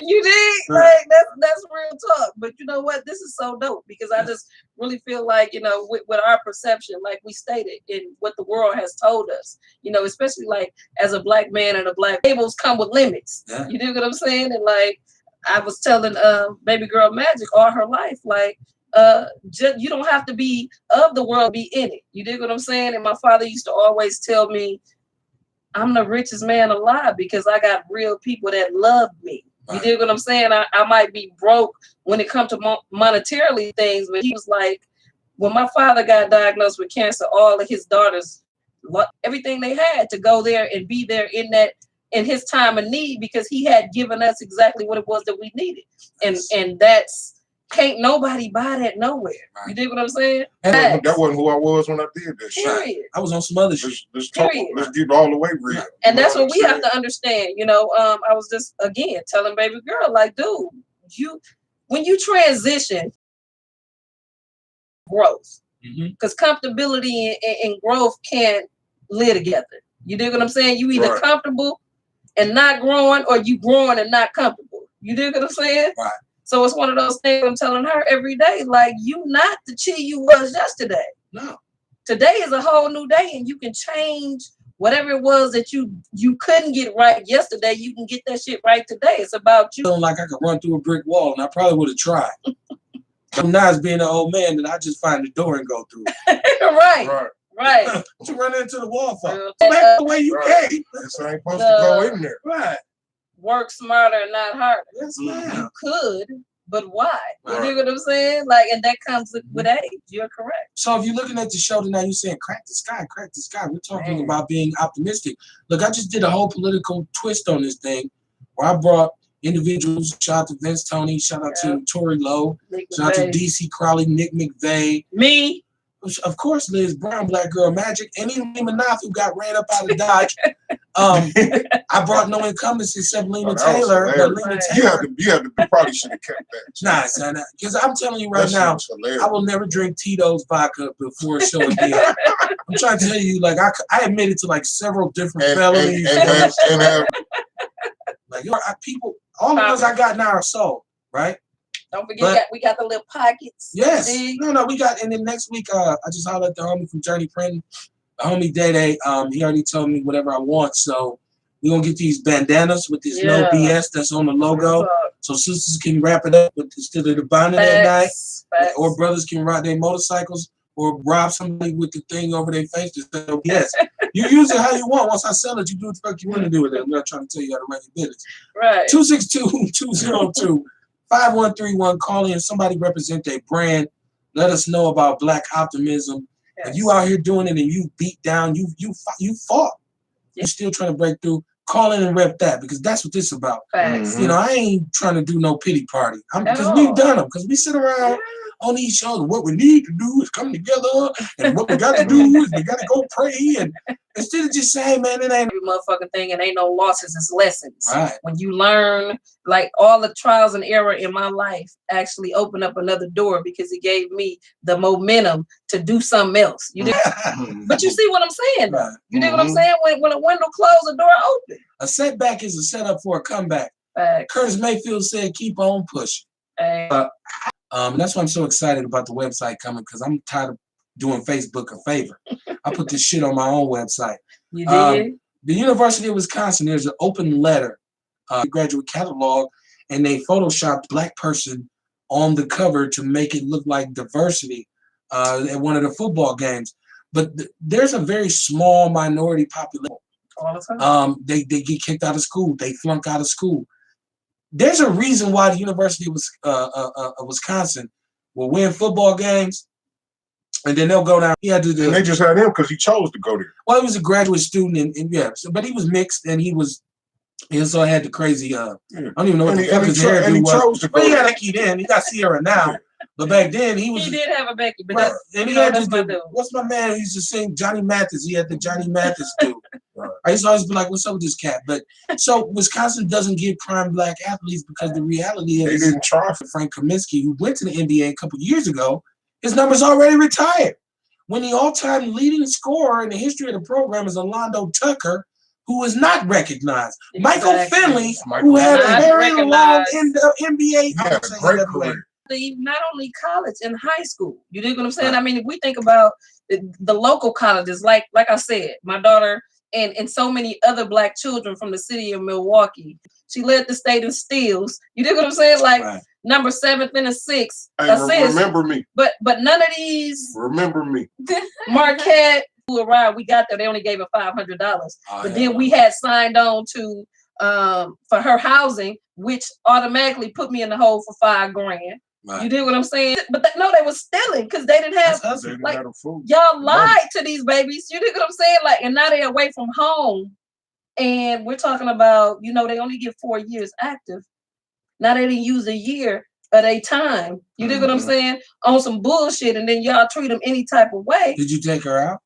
You dig? Like that's real talk. But you know what? This is so dope because I just really feel like, you know, with our perception, like we stated, in what the world has told us, you know, especially like as a black man and a black labels come with limits. Yeah. You dig what I'm saying? And like I was telling Baby Girl Magic all her life, like you don't have to be of the world, be in it. You dig what I'm saying? And my father used to always tell me, I'm the richest man alive because I got real people that love me. You dig what I'm saying? I might be broke when it comes to monetarily things, but he was like, when my father got diagnosed with cancer, all of his daughters, everything they had to go there and be there in his time of need because he had given us exactly what it was that we needed. And that's can't nobody buy that nowhere. Right. You dig what I'm saying? That wasn't who I was when I did that shit. Period. I was on some other shit. Let's get all the way real. Right. And that's what we have to understand. You know, I was just again telling baby girl, like, dude, when you transition, growth, because comfortability and growth can't live together. You dig what I'm saying? You either comfortable and not growing, or you growing and not comfortable. You dig what I'm saying? Right. So it's one of those things I'm telling her every day, like, you not the chi you was yesterday. No. Today is a whole new day, and you can change whatever it was that you couldn't get right yesterday. You can get that shit right today. It's about you. Feeling like I could run through a brick wall, and I probably would have tried. So now as being an old man, that I just find the door and go through. Right. What you run into the wall for? That's the way you came. This ain't supposed to go in there. Right. Work smarter and not harder. Yes, ma'am. You could, but why? You know what I'm saying? Like, and that comes with age. You're correct. So if you're looking at the show tonight, you're saying crack the sky, crack the sky. We're talking about being optimistic. Look, I just did a whole political twist on this thing where I brought individuals. Shout out to Vince Tony, shout out to Tory Lowe, shout out to DC Crowley, Nick McVeigh. Me. Of course, Liz Brown, Black Girl Magic, and even Manoff, who got ran up out of Dodge. I brought no incumbents except Lena Taylor. You probably should have kept that. Nah, because I'm telling you right now, I will never drink Tito's vodka before a show again. I'm trying to tell you, like, I admitted to like several different felonies. Like, people, all the ones I got now are sold, right? Don't forget, we got the little pockets. Yes. No, we got, and then next week, I just hollered at the homie from Journey Printing, the homie Day. He already told me whatever I want. So we're going to get these bandanas with this no BS that's on the logo. So sisters can wrap it up instead of the bonnet at night. Or brothers can ride their motorcycles or rob somebody with the thing over their face. Just say, no BS. You use it how you want. Once I sell it, you do what the fuck you want to do with it. I'm not trying to tell you how to run your business. Right. 262-202. 5131, call in, somebody represent their brand. Let us know about Black optimism. Yes. If you out here doing it and you beat down, you fought. You're still trying to break through. Call in and rep that, because that's what this is about. You know, I ain't trying to do no pity party. Because we've done them. Because we sit around on these shows, and what we need to do is come together, and what we got to do is we got to go pray. And instead of just saying, man, it ain't every motherfucking thing, and ain't no losses, it's lessons. Right. When you learn, like, all the trials and error in my life actually opened up another door, because it gave me the momentum to do something else. You did, but you see what I'm saying, though. You know what I'm saying? When a window closed, the door open. A setback is a setup for a comeback. Curtis Mayfield said, "Keep on pushing." That's why I'm so excited about the website coming, because I'm tired of doing Facebook a favor. I put this shit on my own website. You did? The University of Wisconsin, there's an open letter, graduate catalog, and they photoshopped Black person on the cover to make it look like diversity at one of the football games. But there's a very small minority population. All the time. They get kicked out of school. They flunk out of school. There's a reason why the University of Wisconsin will win football games, and then they'll go down. He had to do. And they just had him because he chose to go there. Well, he was a graduate student, but he was mixed, and he also had the crazy. I don't even know what the fuck his hairdo was. But he got a key then. He got Sierra now. But back then he did have a Becky, but and he had what's my man who used to sing Johnny Mathis? He had the Johnny Mathis dude. I used to always be like, what's up with this cat? But so Wisconsin doesn't get prime Black athletes because the reality is they didn't try. Frank Kaminsky, who went to the NBA a couple years ago, his number's already retired. When the all-time leading scorer in the history of the program is Alondo Tucker, who is not recognized. Michael Finley, who had a very long NBA great career. Not only college and high school. You dig what I'm saying? I mean, if we think about the local colleges, like I said, my daughter and so many other Black children from the city of Milwaukee, she led the state in steals. You dig what I'm saying? Like number 7th and a 6th. Hey, remember me. But none of these. Remember me. Marquette, who arrived, we got there. They only gave her $500, but then we had signed on to for her housing, which automatically put me in the hole for $5,000. Right. You did what I'm saying? But no, they were stealing because they didn't have y'all lied to these babies. You did what I'm saying? Like, and now they're away from home. And we're talking about, they only get 4 years active. Now they didn't use a year. of their time. You dig what I'm saying? On some bullshit, and then y'all treat them any type of way. Did you take her out?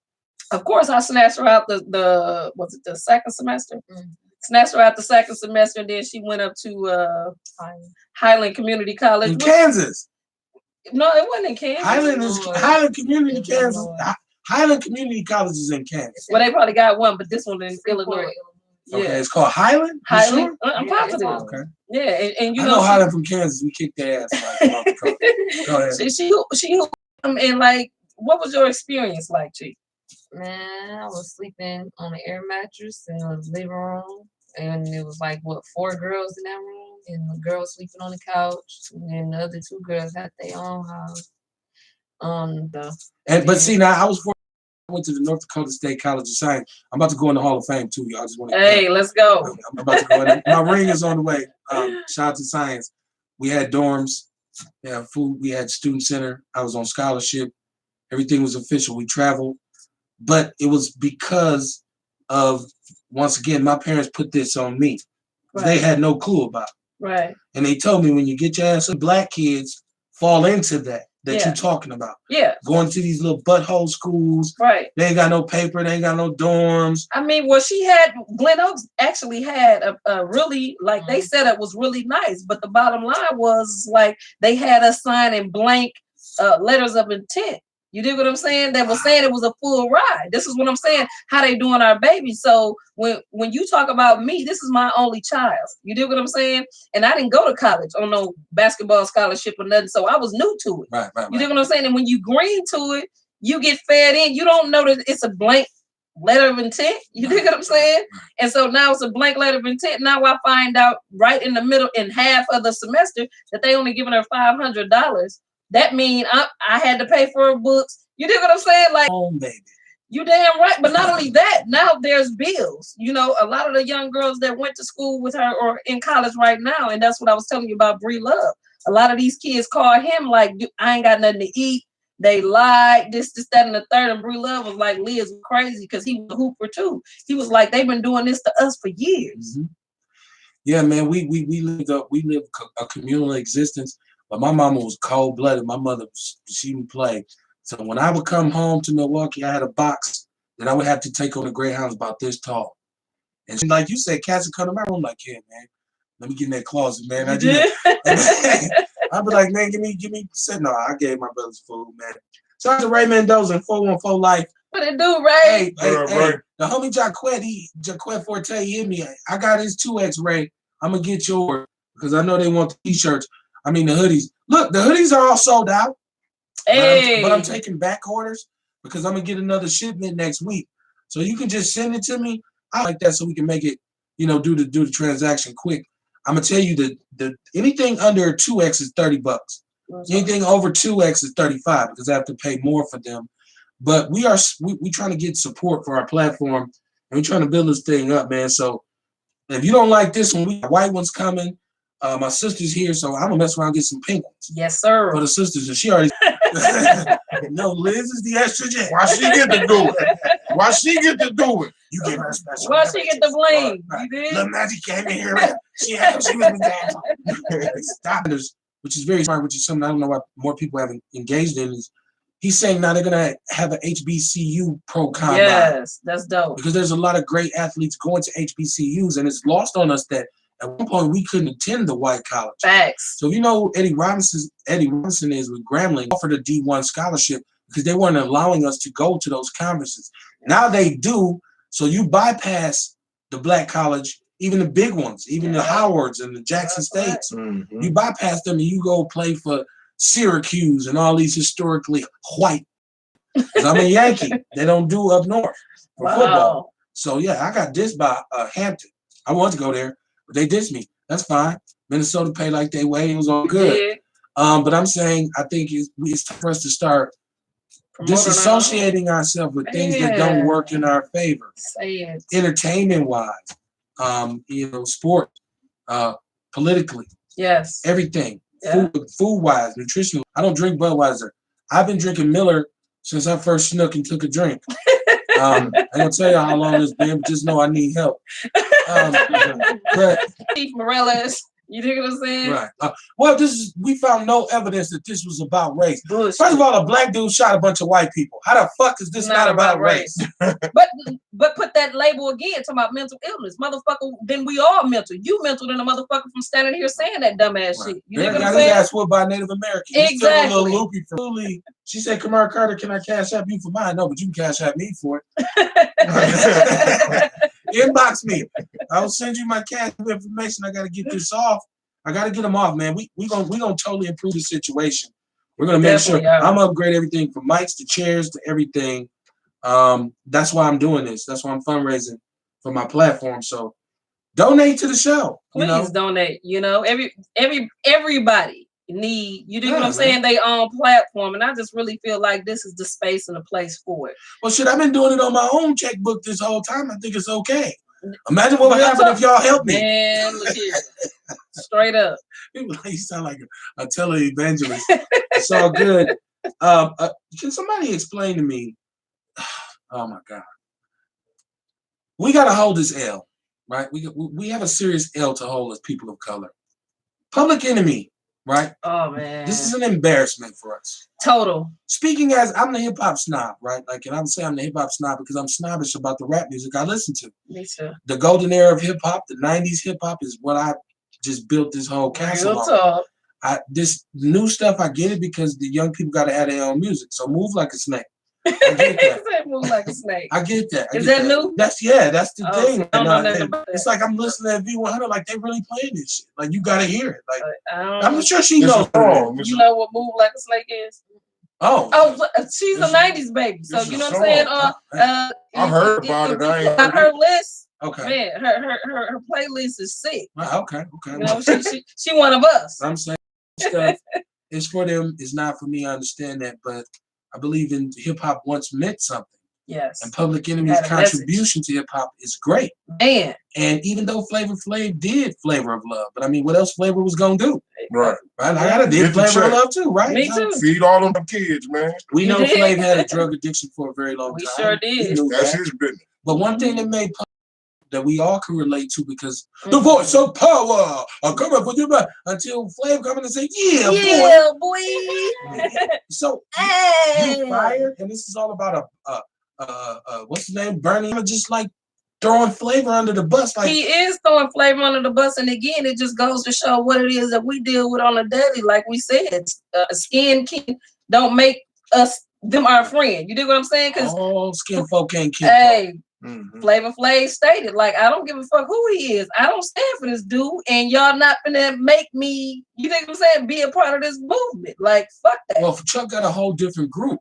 Of course, I snatched her out the was it the second semester? Snatched her out the second semester, and then she went up to Highland Community College in Kansas. No, it wasn't in Kansas. Highland Community Kansas. Highland Community College is in Kansas. Well, they probably got one, but this one in Illinois. Yeah. Okay, it's called Highland? Highland? Sure? I'm positive. Okay. Yeah, and you know Highland from Kansas. We kicked their ass. Go ahead. She and like, what was your experience like, Chief? Man, I was sleeping on an air mattress in the living room, and it was like 4 girls in that room, and the girl sleeping on the couch, and then the other 2 girls had their own house. But see, now I went to the North Dakota State College of Science. I'm about to go in the Hall of Fame too, y'all. Just want to. Hey, let's go. I'm about to go in. My ring is on the way. Shout out to Science. We had dorms, we had food, we had student center. I was on scholarship. Everything was official. We traveled, but it was because of, once again, my parents put this on me. Right. They had no clue about it. Right. And they told me, when you get your ass up, black kids fall into that you're talking about. Yeah. Going to these little butthole schools. Right. They ain't got no paper. They ain't got no dorms. I mean, well, Glen Oaks actually had a really, like, they said it was really nice. But the bottom line was, like, they had us signing blank letters of intent. You dig what I'm saying? They were saying it was a full ride. This is what I'm saying, how they doing our baby. So when you talk about me, this is my only child. You dig what I'm saying? And I didn't go to college on no basketball scholarship or nothing. So I was new to it. Right. You dig what I'm saying? And when you green to it, you get fed in. You don't know that it's a blank letter of intent. You dig what I'm saying? And so now it's a blank letter of intent. Now I find out right in the middle, in half of the semester, that they only giving her $500. That means I had to pay for her books. You dig what I'm saying? Like, oh, baby. You damn right. But not only that, now there's bills. You know, a lot of the young girls that went to school with her or in college right now, and that's what I was telling you about Bree Love. A lot of these kids call him like, I ain't got nothing to eat. They lied, this, that, and the third. And Bree Love was like, Liz was crazy because he was a hooper too. He was like, they've been doing this to us for years. Mm-hmm. Yeah, man, we lived a communal existence. But my mama was cold-blooded. My mother, she didn't play. So when I would come home to Milwaukee, I had a box that I would have to take on the Greyhounds about this tall. And she, like you said, cats would come to my room like, yeah, man, let me get in that closet, man. I'd be like, man, give me. Said, no, I gave my brothers food, man. Shout out to Ray Mendoza and 414 Life. What it do, Ray? Hey. The homie Jaquette Forte, he hit me. I got his 2X, Ray. I'm going to get yours because I know they want the T-shirts. I mean, the hoodies. Look, the hoodies are all sold out. Hey. But I'm taking back orders because I'm going to get another shipment next week. So you can just send it to me. I like that so we can make it, do the transaction quick. I'm going to tell you the anything under 2X is $30. Anything over 2X is $35 because I have to pay more for them. But we trying to get support for our platform, and we're trying to build this thing up, man. So if you don't like this one, we got white ones coming. My sister's here, so I'm gonna mess around and get some pink ones. Yes, sir. For the sisters, and she already. No, Liz is the extra jet. Why she get to do it? Why she get to do it? You give her a special. Why she get the blame? You did. Little Magic came in here. She was dancing. Stop this, which is very smart. Which is something I don't know why more people haven't engaged in. Is he's saying now they're gonna have an HBCU pro combine. Yes, that's dope. Because there's a lot of great athletes going to HBCUs, and it's lost on us that. At one point, we couldn't attend the white college. Facts. So, who Eddie Robinson is with Grambling, offered a D1 scholarship because they weren't allowing us to go to those conferences. Now they do. So you bypass the black college, even the big ones, even the Howards and the Jackson States. Mm-hmm. You bypass them and you go play for Syracuse and all these historically white. Because I'm a Yankee. They don't do up north for football. So, yeah, I got dissed by Hampton. I wanted to go there. But they dissed me. That's fine. Minnesota paid like they weigh. It was all good. But I'm saying I think it's time for us to start disassociating ourselves with things that don't work in our favor. Entertainment-wise, sport, politically. Yes. Everything. Yeah. Food-wise, nutritional. I don't drink Budweiser. I've been drinking Miller since I first snuck and took a drink. I ain't gonna tell you how long it's been, but just know I need help. But Chief Morales. You dig what I'm saying? Right. Well, we found no evidence that this was about race. Bullshit. First of all, a black dude shot a bunch of white people. How the fuck is this not about race? but put that label again, talking about mental illness. Motherfucker, then we all mental. You mental than a motherfucker from standing here saying that dumbass shit. You dig what I'm saying? Ass whooped by Native Americans. Exactly. Still a little loopy for Lily. She said, Kamara Carter, can I cash app you for mine? No, but you can cash app me for it. Inbox me. I will send you my cash information. I got to get this off. I got to get them off, man. We gonna totally improve the situation. We're gonna make sure I'm upgrade everything from mics to chairs to everything. That's why I'm doing this. That's why I'm fundraising for my platform. So donate to the show. Please donate. You know, everybody need. You do what I'm saying? They own platform, and I just really feel like this is the space and the place for it. Well, shit, I've been doing it on my own checkbook this whole time. I think it's okay. Imagine what would happen if y'all help me. Man, look here. Straight up. People like you sound like a televangelist. It's all good. Can somebody explain to me? Oh my God. We gotta hold this L, right? We have a serious L to hold as people of color. Public Enemy, right? Oh man. This is an embarrassment for us. Total. Speaking as I'm the hip hop snob, right? Like, and I'm saying I'm the hip hop snob because I'm snobbish about the rap music I listen to. Me too. The golden era of hip hop, the 90s hip hop is what I just built this whole castle on. This new stuff, I get it because the young people got to have their own music. So move like a snake. I get that. Move like a snake. I get that. Is that new? That's the thing. It's like I'm listening to V100, like they really playing this shit. Like you got to hear it. Like I'm sure she knows. You know what Move Like a Snake is? Oh, she's a 90s baby. So you know what I'm saying? I heard about it. I ain't on her list. Okay. Man, her playlist is sick. Okay. You know, she one of us. I'm saying stuff. It's for them. It's not for me. I understand that, but I believe in hip hop once meant something. Yes. And Public Enemy's contribution to hip hop is great. Man. And even though Flavor Flav did Flavor of Love, but I mean, what else Flavor was gonna do? Right. I gotta did Flavor of Love too, right? Me too. Feed all of them kids, man. We know Flav had a drug addiction for a very long time. We sure did. That's his business. But one thing that made that we all can relate to because the voice of power are coming for you until Flav come in and say, yeah, boy. So you fired, and this is all about what's his name? Bernie, just like throwing Flavor under the bus. Like he is throwing Flavor under the bus, and again, it just goes to show what it is that we deal with on a daily. Like we said, skin don't make them our friend. You dig what I'm saying? Because skin folk can't kill. Hey. Mm-hmm. Flavor Flav stated, like, I don't give a fuck who he is. I don't stand for this dude, and y'all not gonna make me, you think I'm saying, be a part of this movement. Like, fuck that. Well, Chuck got a whole different group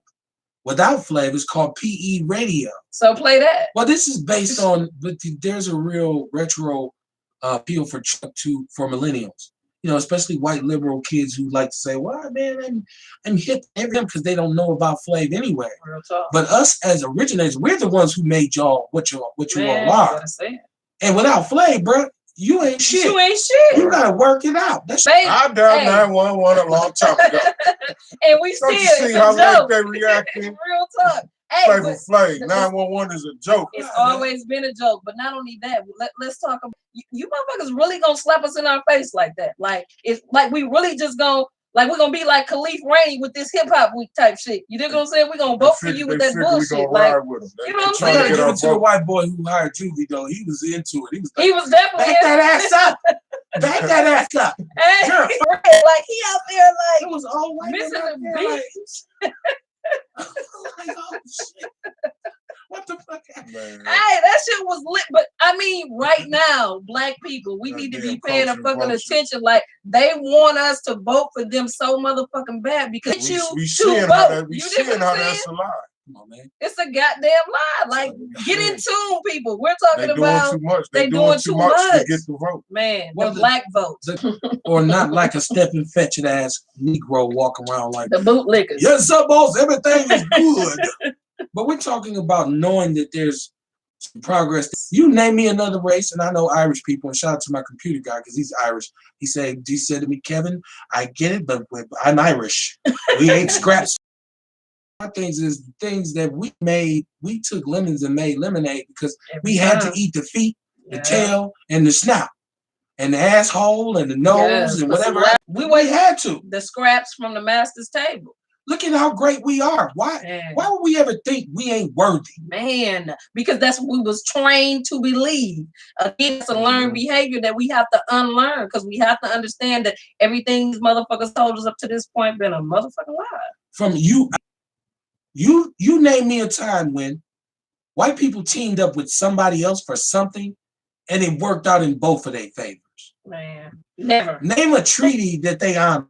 without Flav. It's called PE Radio. So play that. Well, this is based on, but there's a real retro appeal for Chuck for millennials. You know, especially white liberal kids who like to say, well, man, I'm hip everything because they don't know about Flav anyway. Real talk. But us as originators, we're the ones who made y'all what you all are. And without Flav, bro, you ain't shit. You ain't shit. You gotta work it out. That's I done 911 a long time ago. And we still see how like they reacting. Real talk. Flavor Flav, 911 is a joke. It's always been a joke, but not only that, let's talk about you motherfuckers really gonna slap us in our face like that. Like it's like we really just gonna we're gonna be like Khalif Rainey with this hip hop week type shit. You know what I'm saying? We're gonna vote for you with that bullshit. Like you know what I'm saying? Give it to the white boy who hired Juvie though. He was into it. He was definitely back that ass up. Back that ass up. Hey, like he out there like it was all white missing the beat. Like, oh, shit. What the fuck? Man. Hey, that shit was lit. But I mean, right now, black people, we need to be paying a fucking attention. Like they want us to vote for them so motherfucking bad because we seeing how that's a lie. Come on, man. It's a goddamn lie. Like, get in tune, people. We're talking about too much. They doing too much to get the vote. Man, the black vote. Or not like a stepping fetching ass Negro walking around like the bootlickers. Yes, sir, boss. Everything is good. But we're talking about knowing that there's some progress. You name me another race, and I know Irish people. And shout out to my computer guy because he's Irish. He said to me, Kevin, I get it, but I'm Irish. We ain't scraps. Things is things that we made. We took lemons and made lemonade because we had to eat the feet, the tail, and the snout. and the asshole and the nose and whatever. We had to. The scraps from the master's table. Look at how great we are. Why would we ever think we ain't worthy? Man, because that's what we was trained to believe. Again, it's a learned behavior that we have to unlearn, because we have to understand that everything these motherfuckers told us up to this point been a motherfucking lie. From you name me a time when white people teamed up with somebody else for something and it worked out in both of their favors. Man, never. Name a treaty that they honored.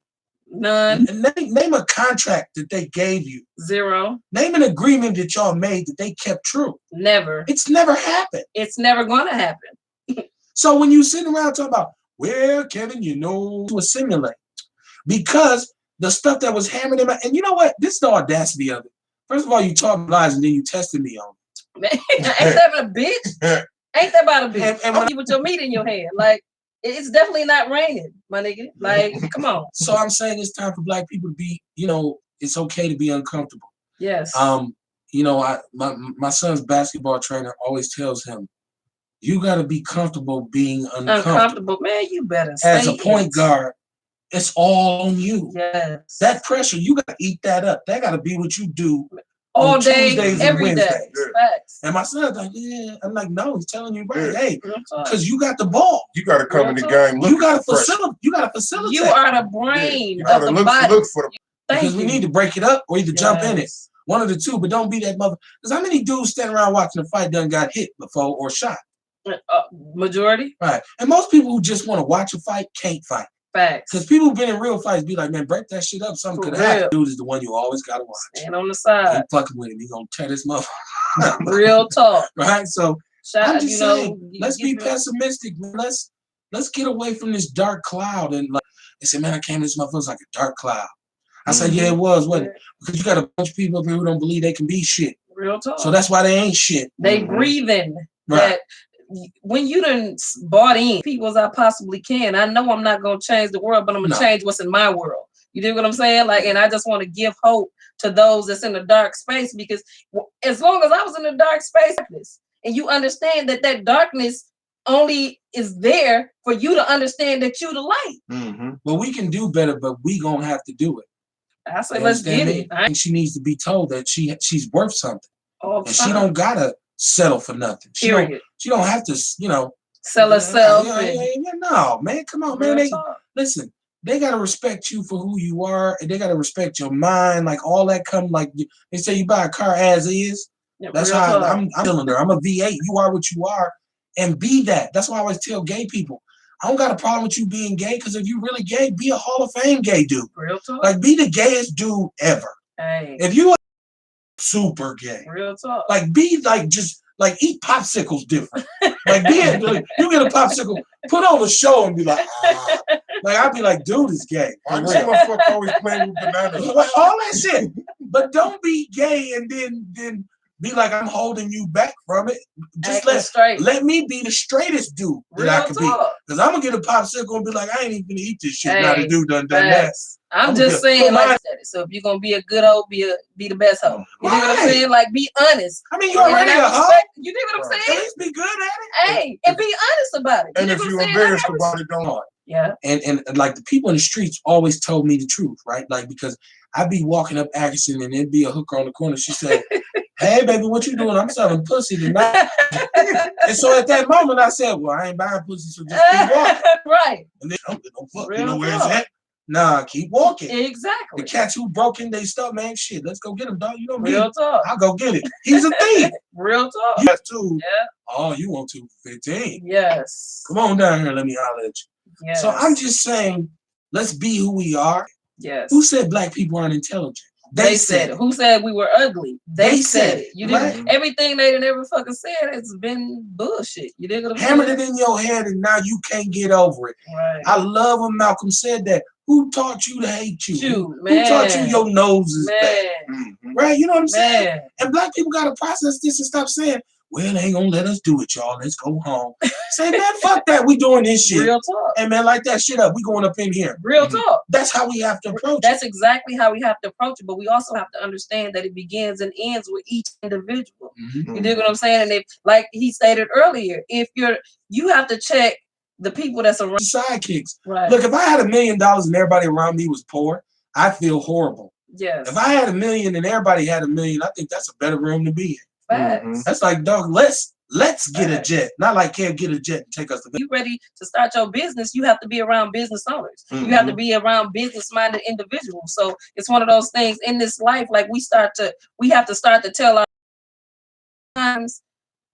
None. Name a contract that they gave you. Zero. Name an agreement that y'all made that they kept true. Never. It's never happened. It's never going to happen. So when you sit around talking about, well, Kevin, to assimilate, because the stuff that was hammered in my, and you know what? This is the audacity of it. First of all, you talk lies and then you tested me on it. Man, ain't that about a bitch? Ain't that about a bitch? And when you with your meat in your hand, like, it's definitely not raining, my nigga. Like, come on. So I'm saying it's time for Black people to be, it's okay to be uncomfortable. Yes. My son's basketball trainer always tells him, you got to be comfortable being uncomfortable. Man, you better. As a point guard, it's all on you. Yes. That pressure, you got to eat that up. That got to be what you do all day, Tuesdays every and Wednesdays. day. Facts. And my son's like, yeah. I'm like, no, he's telling you right. Hey, because you got the ball. You got to come in the game. You got to facilitate. You are the brain of the body. Look for the because we need to break it up or either jump in it. One of the two, but don't be that mother. Because how many dudes standing around watching the fight done got hit before or shot? Majority. Right. And most people who just want to watch a fight can't fight. Facts. Because people who've been in real fights be like, man, break that shit up. Something could happen. Dude is the one you always got to watch. Stand on the side. Ain't fucking with him. He's going to tear this motherfucker. Real talk. Right? So I'm just saying, let's be pessimistic, man. Let's get away from this dark cloud. And like, they said, man, I came to this motherfucker like a dark cloud. I said, yeah, it was, wasn't it? Because you got a bunch of people up here who don't believe they can be shit. Real talk. So that's why they ain't shit. They breathing that when you done bought in people as I possibly can, I know I'm not going to change the world, but I'm going to change what's in my world. You dig what I'm saying? Like, and I just want to give hope to those that's in the dark space, because as long as I was in the dark space, and you understand that that darkness only is there for you to understand that you the light. Well, we can do better, but we going to have to do it. I say, let's get it. I think she needs to be told that she's worth something. And she don't got to settle for nothing. She don't have to, sell herself. No, man, come on, man. Listen, they got to respect you for who you are, and they got to respect your mind. Like, all that come, like, they say you buy a car as is. That's how I'm feeling there. I'm a V8. You are what you are, and be that. That's why I always tell gay people, I don't got a problem with you being gay, because if you really gay, be a Hall of Fame gay dude. Real talk. Like, be the gayest dude ever. Hey. If you are super gay, real talk. Like, be like, just like eat popsicles different. Like, like, you get a popsicle, put on a show and be like, ah. Like, I'd be like, dude is gay. Why this motherfucker always playing with bananas? Like, all that shit. But don't be gay and then be like, I'm holding you back from it. Just let me be the straightest dude that I can be. Because I'm going to get a popsicle and be like, I ain't even going to eat this shit. Now the dude done that. I'm just saying, like, so if you're going to be a good hoe, be the best hoe. You know what I'm saying? Like, be honest. I mean, you already a hoe. You know what I'm saying? At least be good at it. Hey, and be honest about it. And if you're embarrassed about it, don't. Yeah. And like, the people in the streets always told me the truth, right? Like, because I'd be walking up Atkinson and there'd be a hooker on the corner. She said, hey, baby, what you doing? I'm selling pussy tonight. And so at that moment, I said, well, I ain't buying pussy, so just keep walking. Right. And then, don't fuck, you know where it's at? Nah, keep walking. Exactly. The cats who broke in they stuff, man, shit, let's go get him, dog. You know me. Real talk. I'll go get it. He's a thief. Real talk. You have to. Yeah. Oh, you want 215. Yes. Come on down here. Let me holler at you. Yes. So I'm just saying, let's be who we are. Yes. Who said Black people aren't intelligent? They said it. Who said we were ugly? They said it. You right? didn't. Everything they done ever fucking said has been bullshit. You did what I'm hammered it in your head, and now you can't get over it. Right. I love when Malcolm said that. Who taught you to hate you? Who taught you your nose is bad? Right? You know what I'm saying? Man. And Black people got to process this and stop saying, well, they ain't gonna let us do it, y'all. Let's go home. Say, man, fuck that. We doing this shit. Real talk. And man, like that shit up. We going up in here. Real talk. That's how we have to approach it. That's exactly how we have to approach it. But we also have to understand that it begins and ends with each individual. You dig what I'm saying? And if, like he stated earlier, if you have to check the people that's around. Sidekicks. Right. Look, if I had $1 million and everybody around me was poor, I feel horrible. Yes. If I had $1 million and everybody had $1 million, I think that's a better room to be in. Facts. That's like, dog, let's get a jet. Not like can't get a jet and take us to. You ready to start your business, you have to be around business owners. You have to be around business-minded individuals. So it's one of those things in this life, like we have to start to tell our times,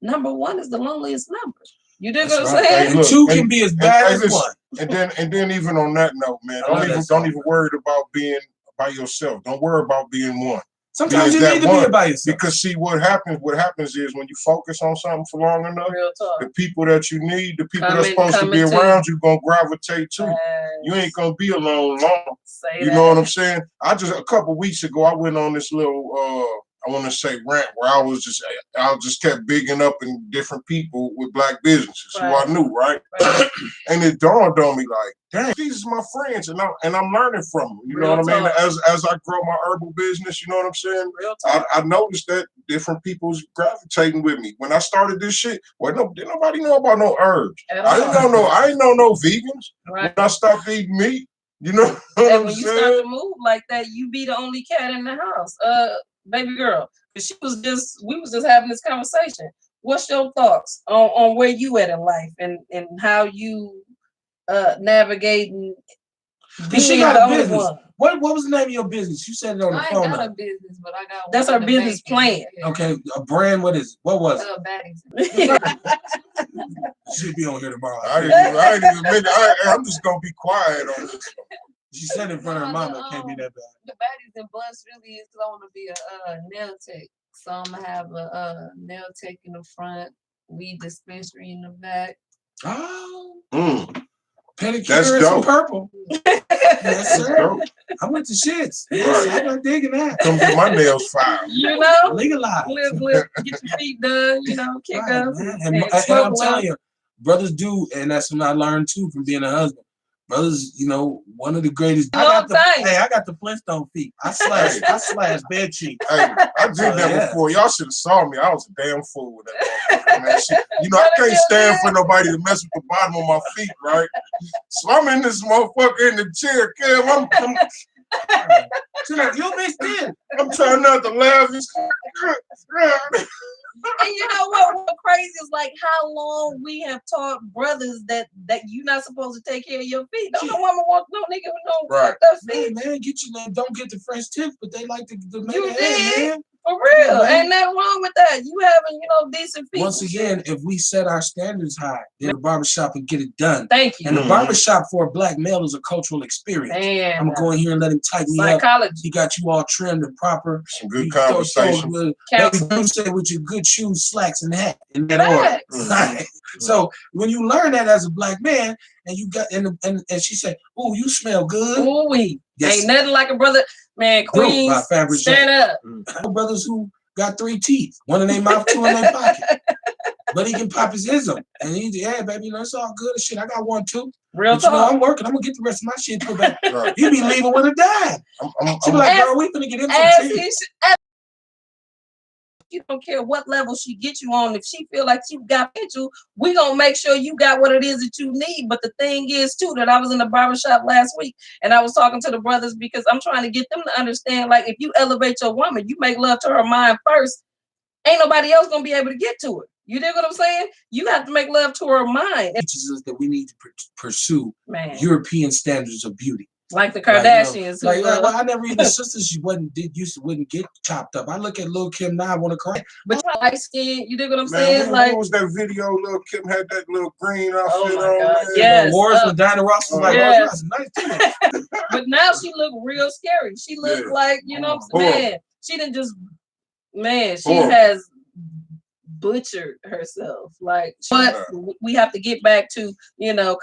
number one is the loneliest number. You dig what I'm saying? Hey, look, two can be as bad as one. And then even on that note, man, don't even worry about being by yourself. Don't worry about being one. Sometimes you need to be by yourself. Because see what happens is when you focus on something for long enough, the people that you need, the people that's supposed to be around you gonna gravitate to you. You ain't gonna be alone long. You know what I'm saying? A couple weeks ago I went on this little I want to say rant where I just kept bigging up in different people with black businesses who I knew, right? And it dawned on me like, damn, these are my friends, and I'm learning from them. You know what I mean? As I grow my herbal business, you know what I'm saying? I noticed that different people's gravitating with me. When I started this shit, didn't nobody know about no herbs. I didn't know no vegans. When I stopped eating meat, you know what I'm when you saying? start to move like that, you be the only cat in the house. Baby girl, because we was just having this conversation. What's your thoughts on where you at in life and how you navigating being the only one? What was the name of your business? You said it on the phone. I ain't got a business, but I got. That's our business plan. Okay, a brand. What is it? What was it? She'll be on here tomorrow. I didn't even admit it. I'm just gonna be quiet on this. She said in front of her mama, it can't be that bad. The baddies and blunts really is because I want to be a nail tech. So I'm gonna have a nail tech in the front, weed dispensary in the back. Oh, pedicure that's and some purple. Yes, sir. I went to shits. Yes, I'm not digging that. Come get my nails filed. You know, legalize. Get your feet done. You know, kick up. And I'm telling you, brothers do, and that's what I learned too from being a husband. Brothers, you know, one of the greatest. I got the Flintstone feet. I slashed bed sheets. Hey, I did that before. Y'all should have saw me. I was a damn fool with that shit. You know, I can't stand for nobody to mess with the bottom of my feet, right? So I'm in this motherfucker in the chair, Kev. You'll be still. I'm trying not to laugh. And you know what crazy is, like how long we have taught brothers that you're not supposed to take care of your feet. Don't no woman want no nigga with no fucked up feet. Man, get your name. Don't get the French tip, but they like to make you it did. man. For real. Ain't nothing wrong with that. You having, decent feet. Once again, if we set our standards high, then the barbershop and get it done. Thank you. And the barbershop for a black male is a cultural experience. Man, I'm going to go in here and let him tighten me up. He got you all trimmed and proper. Some good conversation. Maybe you say with your good shoes, slacks, and hat in that order. Right. So when you learn that as a black man, and you got and she said, "Ooh, you smell good." Ooh, ain't nothing like a brother, man. Queens, stand up. Brothers who got 3 teeth, one in their mouth, 2 in their pocket, but he can pop his ism, and he's baby, it's all good and shit. I got 1 too. Real but, talk. I'm working. I'm gonna get the rest of my shit put back. He be leaving with a dime. She be like, girl, we finna get him some teeth. You don't care what level she gets you on. If she feel like she got potential, we gonna make sure you got what it is that you need. But the thing is too, that I was in the barbershop last week and I was talking to the brothers because I'm trying to get them to understand, like, if you elevate your woman, you make love to her mind first, ain't nobody else gonna be able to get to it. You dig what I'm saying? You have to make love to her mind. It teaches us that we need to pursue European standards of beauty. Like the Kardashians. I never even sisters she wouldn't get chopped up. I look at Lil' Kim now, I want to cry. But light skin, you dig what I'm saying? What was that video? Lil' Kim had that little green outfit on. Yes. Wars with Diana Ross was that's nice too. But now she look real scary. She look like, she didn't just she has butchered herself. But we have to get back to,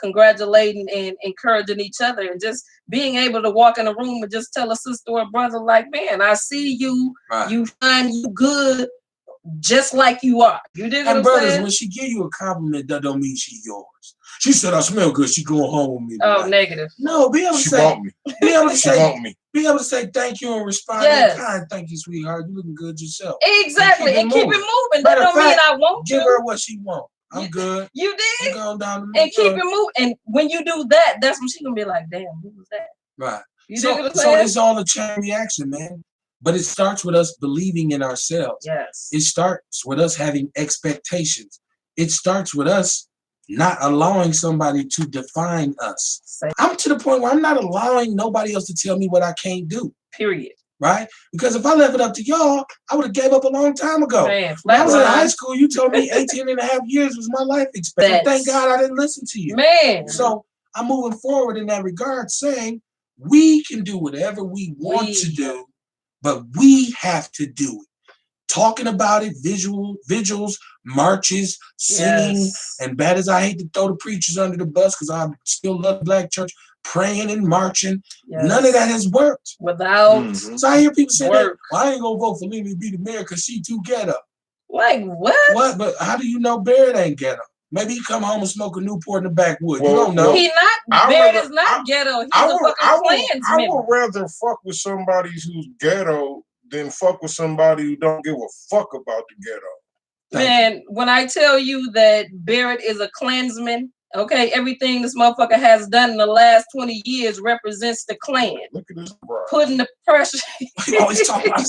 congratulating and encouraging each other and just being able to walk in a room and just tell a sister or brother, like, man, I see you, you find you good just like you are. You dig what I'm brothers, saying? when she give you a compliment, that don't mean she yours. She said, I smell good. She going home with me. Oh, negative. No, be able to say, want me. Be able to she say, want me. Be able to say thank you and respond in kind. Thank you, sweetheart. You looking good yourself. Exactly. And keep it moving. That don't mean I want give her what she wants. I'm good. You did? I'm going down the and keep it moving. And when you do that, that's when she gonna be like, damn, who was that? Right. You so it's all a chain reaction, man. But it starts with us believing in ourselves. Yes. It starts with us having expectations. It starts with us not allowing somebody to define us. I'm to the point where I'm not allowing nobody else to tell me what I can't do. Period. Right? Because if I left it up to y'all, I would have gave up a long time ago. Man, when I was in high school, you told me 18 and a half years was my life expectancy. Thank God I didn't listen to you. Man. So I'm moving forward in that regard, saying we can do whatever we want to do, but we have to do it. Talking about it, vigils, marches, singing, and bad as I hate to throw the preachers under the bus because I still love Black church, praying and marching. None of that has worked. Without So I hear people say that, well, I ain't gonna vote for Lena to be the mayor because she too ghetto. Like what? What? But how do you know Barrett ain't ghetto? Maybe he come home and smoke a Newport in the backwood. You don't know. He not. Barrett is not ghetto. He's a fucking Klansman. I would rather fuck with somebody who's ghetto than fuck with somebody who don't give a fuck about the ghetto. Man, when I tell you that Barrett is a Klansman, okay, everything this motherfucker has done in the last 20 years represents the Klan. Look at this, bro. Putting the pressure. Always talking about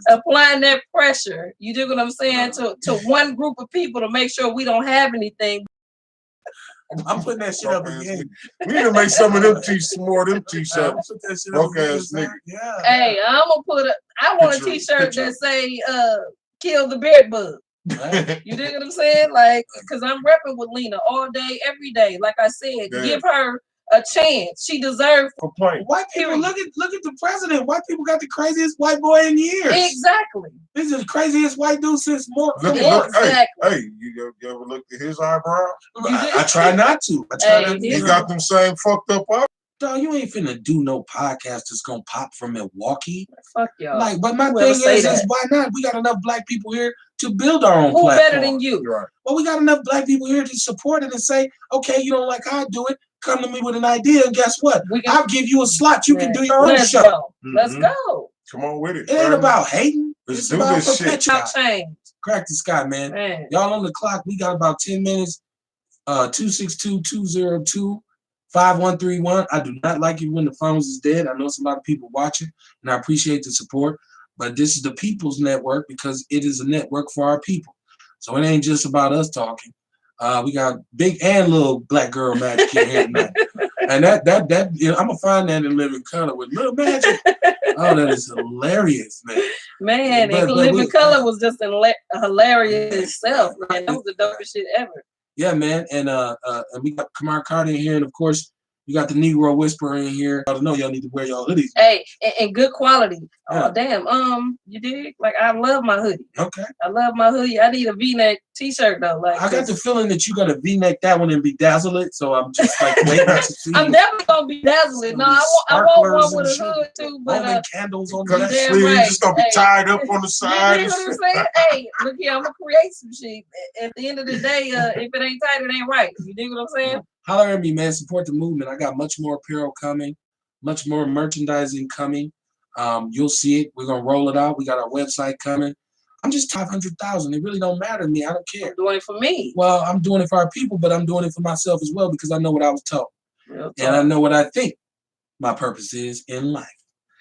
applying that pressure. You do what I'm saying to one group of people to make sure we don't have anything. I'm putting that shit up again. We need to make some of them more of them t-shirts. Broke ass nigga. Yeah. Hey, I'm gonna I want a t-shirt that say kill the beard bug. You dig what I'm saying? Like, cause I'm repping with Lena all day, every day. Like I said, give her a chance. She deserves. White people, look at the president. White people got the craziest white boy in years. Exactly. This is the craziest white dude since more. Exactly. Hey, you ever looked at his eyebrows? I try not to. He got them same fucked up eyebrows. Dog, you ain't finna do no podcast that's gonna pop from Milwaukee. Fuck y'all. Like, but my thing is why not? We got enough Black people here to build our own platform. Who better than you? Right. Well, we got enough Black people here to support it and say, okay, you don't like how I do it, come to me with an idea, and guess what? I'll give you a slot. You can do your own show. Go. Let's go. Come on with it. It ain't about hating. Let's it's about perpetuating. Change. Crack the sky, man. Y'all on the clock. We got about 10 minutes. 262-202-5131. I do not like it when the phones is dead. I know it's a lot of people watching, and I appreciate the support. But this is the People's Network because it is a network for our people. So it ain't just about us talking. We got big and little Black girl magic in here tonight. And that you know, I'm gonna find that in Living Color with Little Magic. Oh, that is hilarious, man. Man, and Living Color was just hilarious itself, man. That was the dopest shit ever. Yeah, man, and we got Kamar Carter in here, and of course, you got the Negro Whisperer in here. I don't know, y'all need to wear y'all hoodies. Hey, and good quality. Oh, damn. You dig? Like, I love my hoodie. Okay. I love my hoodie. I need a V-neck t-shirt, though. Like, I got the feeling that you got to V-neck that one and bedazzle it, so I'm just like waiting to see. I'm definitely going to bedazzle it. No, I want one with a hood, too. But candles on the sleeves. Right. Just going to be tied up on the side. You know what I'm saying? Hey, look here, I'm going to create some shit. At the end of the day, if it ain't tight, it ain't right. You dig what I'm saying? Holler at me, man. Support the movement. I got much more apparel coming, much more merchandising coming. You'll see it. We're gonna roll it out. We got our website coming. I'm just 500,000. It really don't matter to me. I don't care. I'm doing it for me. Well, I'm doing it for our people, but I'm doing it for myself as well because I know what I was told, and I know what I think my purpose is in life.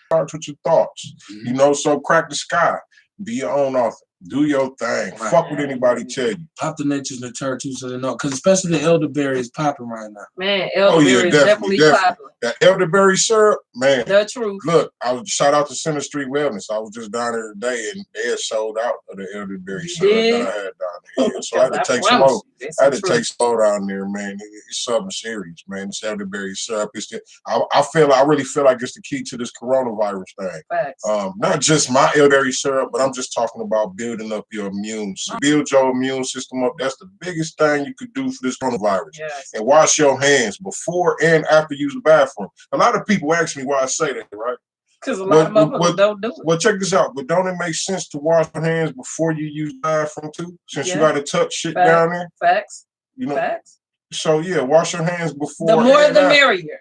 Start with your thoughts. You know, so crack the sky. Be your own author. Do your thing. Right. Fuck what anybody tell you. Pop the niches and the turd too, so they know. Because especially the elderberry is popping right now. Man, elderberry is definitely popping. That elderberry syrup, man. The truth. Look, shout out to Center Street Wellness. I was just down there today, and they had sold out of the elderberry syrup that I had down there. So I had to take some more. I had to take slow down there, man. It's something serious, man. This elderberry syrup is I really feel like it's the key to this coronavirus thing. Facts. Not just my elderberry syrup, but I'm just talking about building up your immune system. Build your immune system up. That's the biggest thing you could do for this coronavirus. Yes. And wash your hands before and after you use the bathroom. A lot of people ask me why I say that, right? Because a lot of motherfuckers don't do it. Well, check this out. But don't it make sense to wash your hands before you use the bathroom too? Since you got to touch shit down there. Facts. You know. Facts. So yeah, wash your hands before. The more the merrier.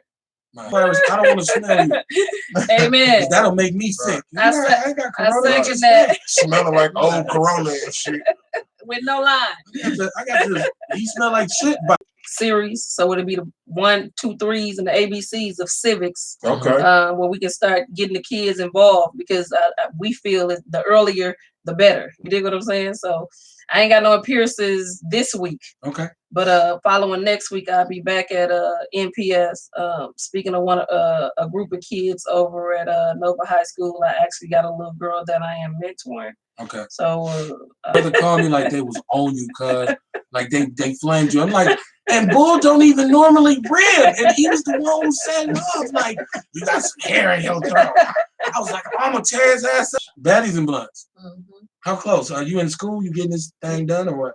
I don't want to smell you. Amen. That'll make me sick. I second that. Smelling like old Corona and shit. with no line. I got this. He smell like shit. Series, so it'll be the 1, 2, 3s and the ABCs of civics. Okay. Where we can start getting the kids involved because we feel that the earlier the better. You dig what I'm saying? So I ain't got no appearances this week. Okay. But following next week, I'll be back at NPS. Speaking of a group of kids over at Nova High School. I actually got a little girl that I am mentoring. Okay. So brother called me like they was on you, cuz like they flamed you. I'm like, and Bull don't even normally rib, and he was the one who said no. I was like, you got some hair in your throat. I was like, I'm gonna tear his ass up. Baddies and blunts. Mm-hmm. How close? Are you in school? You getting this thing done or what?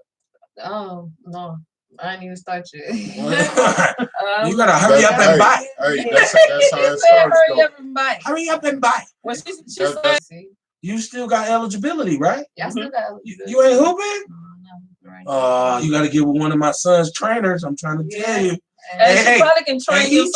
Oh no, I ain't even start yet. You gotta hurry up and buy. Hey, that's how it starts. Hurry up and buy. Hurry up and buy. Well, she said, you still got eligibility, right? Yeah, I still got eligibility. You ain't hooping? No, you gotta get with one of my son's trainers. I'm trying to tell you. She probably can train you.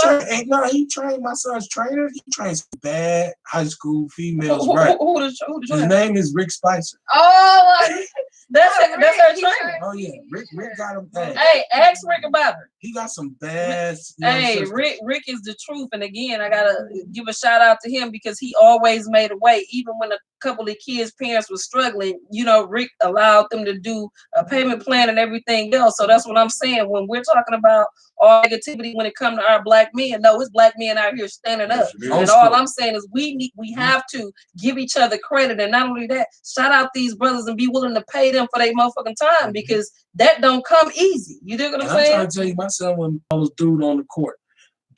He trained my son's trainers. He trains bad high school females, who, right? Who His name is Rick Spicer. Oh, that's her trainer. Oh yeah, Rick got him. Hey, ask Rick about her. He got some bad. Hey, Rick is the truth, and again, I gotta give a shout out to him because he always made a way, even when a couple of kids' parents were struggling. You know, Rick allowed them to do a payment plan and everything else. So that's what I'm saying when we're talking about all negativity when it comes to our black men. No, it's black men out here standing up, and all I'm saying is we have to give each other credit, and not only that, shout out these brothers and be willing to pay them for their motherfucking time because that don't come easy. You dig what I'm saying? I'm trying to tell you, my son, when I was dude on the court,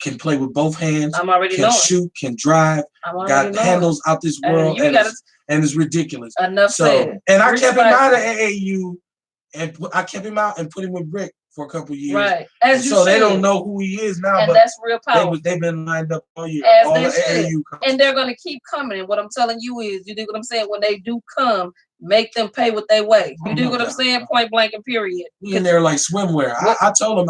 can play with both hands. I'm already can shoot, can drive, got handles out this world, and it's ridiculous. Enough said. And I kept him out of AAU, and I kept him out and put him with Rick for a couple years. Right. So they don't know who he is now, and but that's real powerful. They've been lined up all year. As all they the should. AAU and they're gonna keep coming. And what I'm telling you is, you dig what I'm saying? When they do come, make them pay what they weigh. You dig what I'm saying? Point blank and period. We in there like swimwear. I told him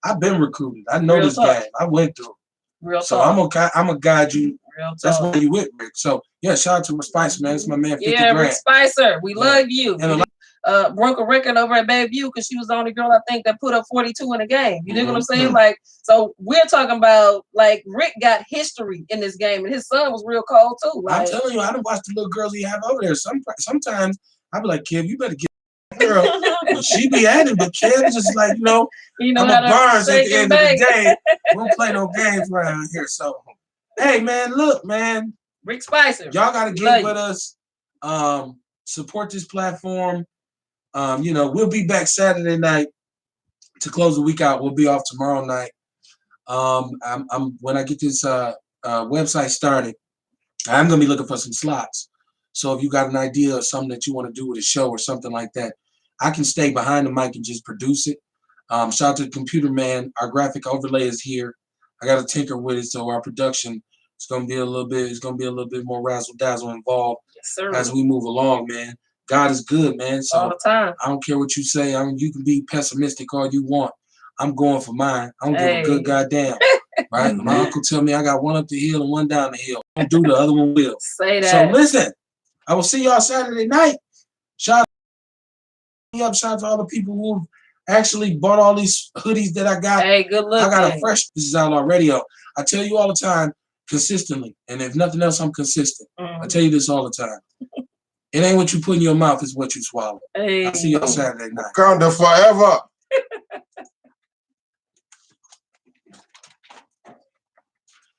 I've been recruited. I know this game. I went through. Real so talk. I'm gonna guide you. Real talk. That's why you with Rick. So yeah, shout out to Rick Spicer, man. It's my man. 50 grand. Rick Spicer, we love you. And broke a record over at Bayview because she was the only girl I think that put up 42 in a game. You dig what I'm saying? Like, so we're talking about like Rick got history in this game, and his son was real cold too. Like, I'm telling you, I don't watch the little girls he have over there. Sometimes I be like, Kev, you better get girl. Well, she be at him, but Kev's just like, I'm a Barnes at the end of the day. We don't play no games around here. So, hey, man, look, man. Rick Spicer. Y'all got to get with us. Support this platform. We'll be back Saturday night to close the week out. We'll be off tomorrow night. When I get this website started, I'm going to be looking for some slots. So if you got an idea of something that you want to do with a show or something like that, I can stay behind the mic and just produce it. Shout out to the computer man. Our graphic overlay is here. I got to tinker with it, so our production is going to be a little bit more razzle dazzle involved as we move along, man. God is good, man. So all the time. I don't care what you say. You can be pessimistic all you want. I'm going for mine. I don't give a good goddamn. Right? My uncle tell me I got one up the hill and one down the hill. Don't do the other one will. Say that. So listen, I will see y'all Saturday night. Shout out to all the people who actually bought all these hoodies that I got. Hey, good luck. I got a fresh. This is Outlaw Radio. I tell you all the time, consistently, and if nothing else, I'm consistent. I tell you this all the time. It ain't what you put in your mouth, it's what you swallow. Hey. I'll see y'all Saturday night. Wakanda forever.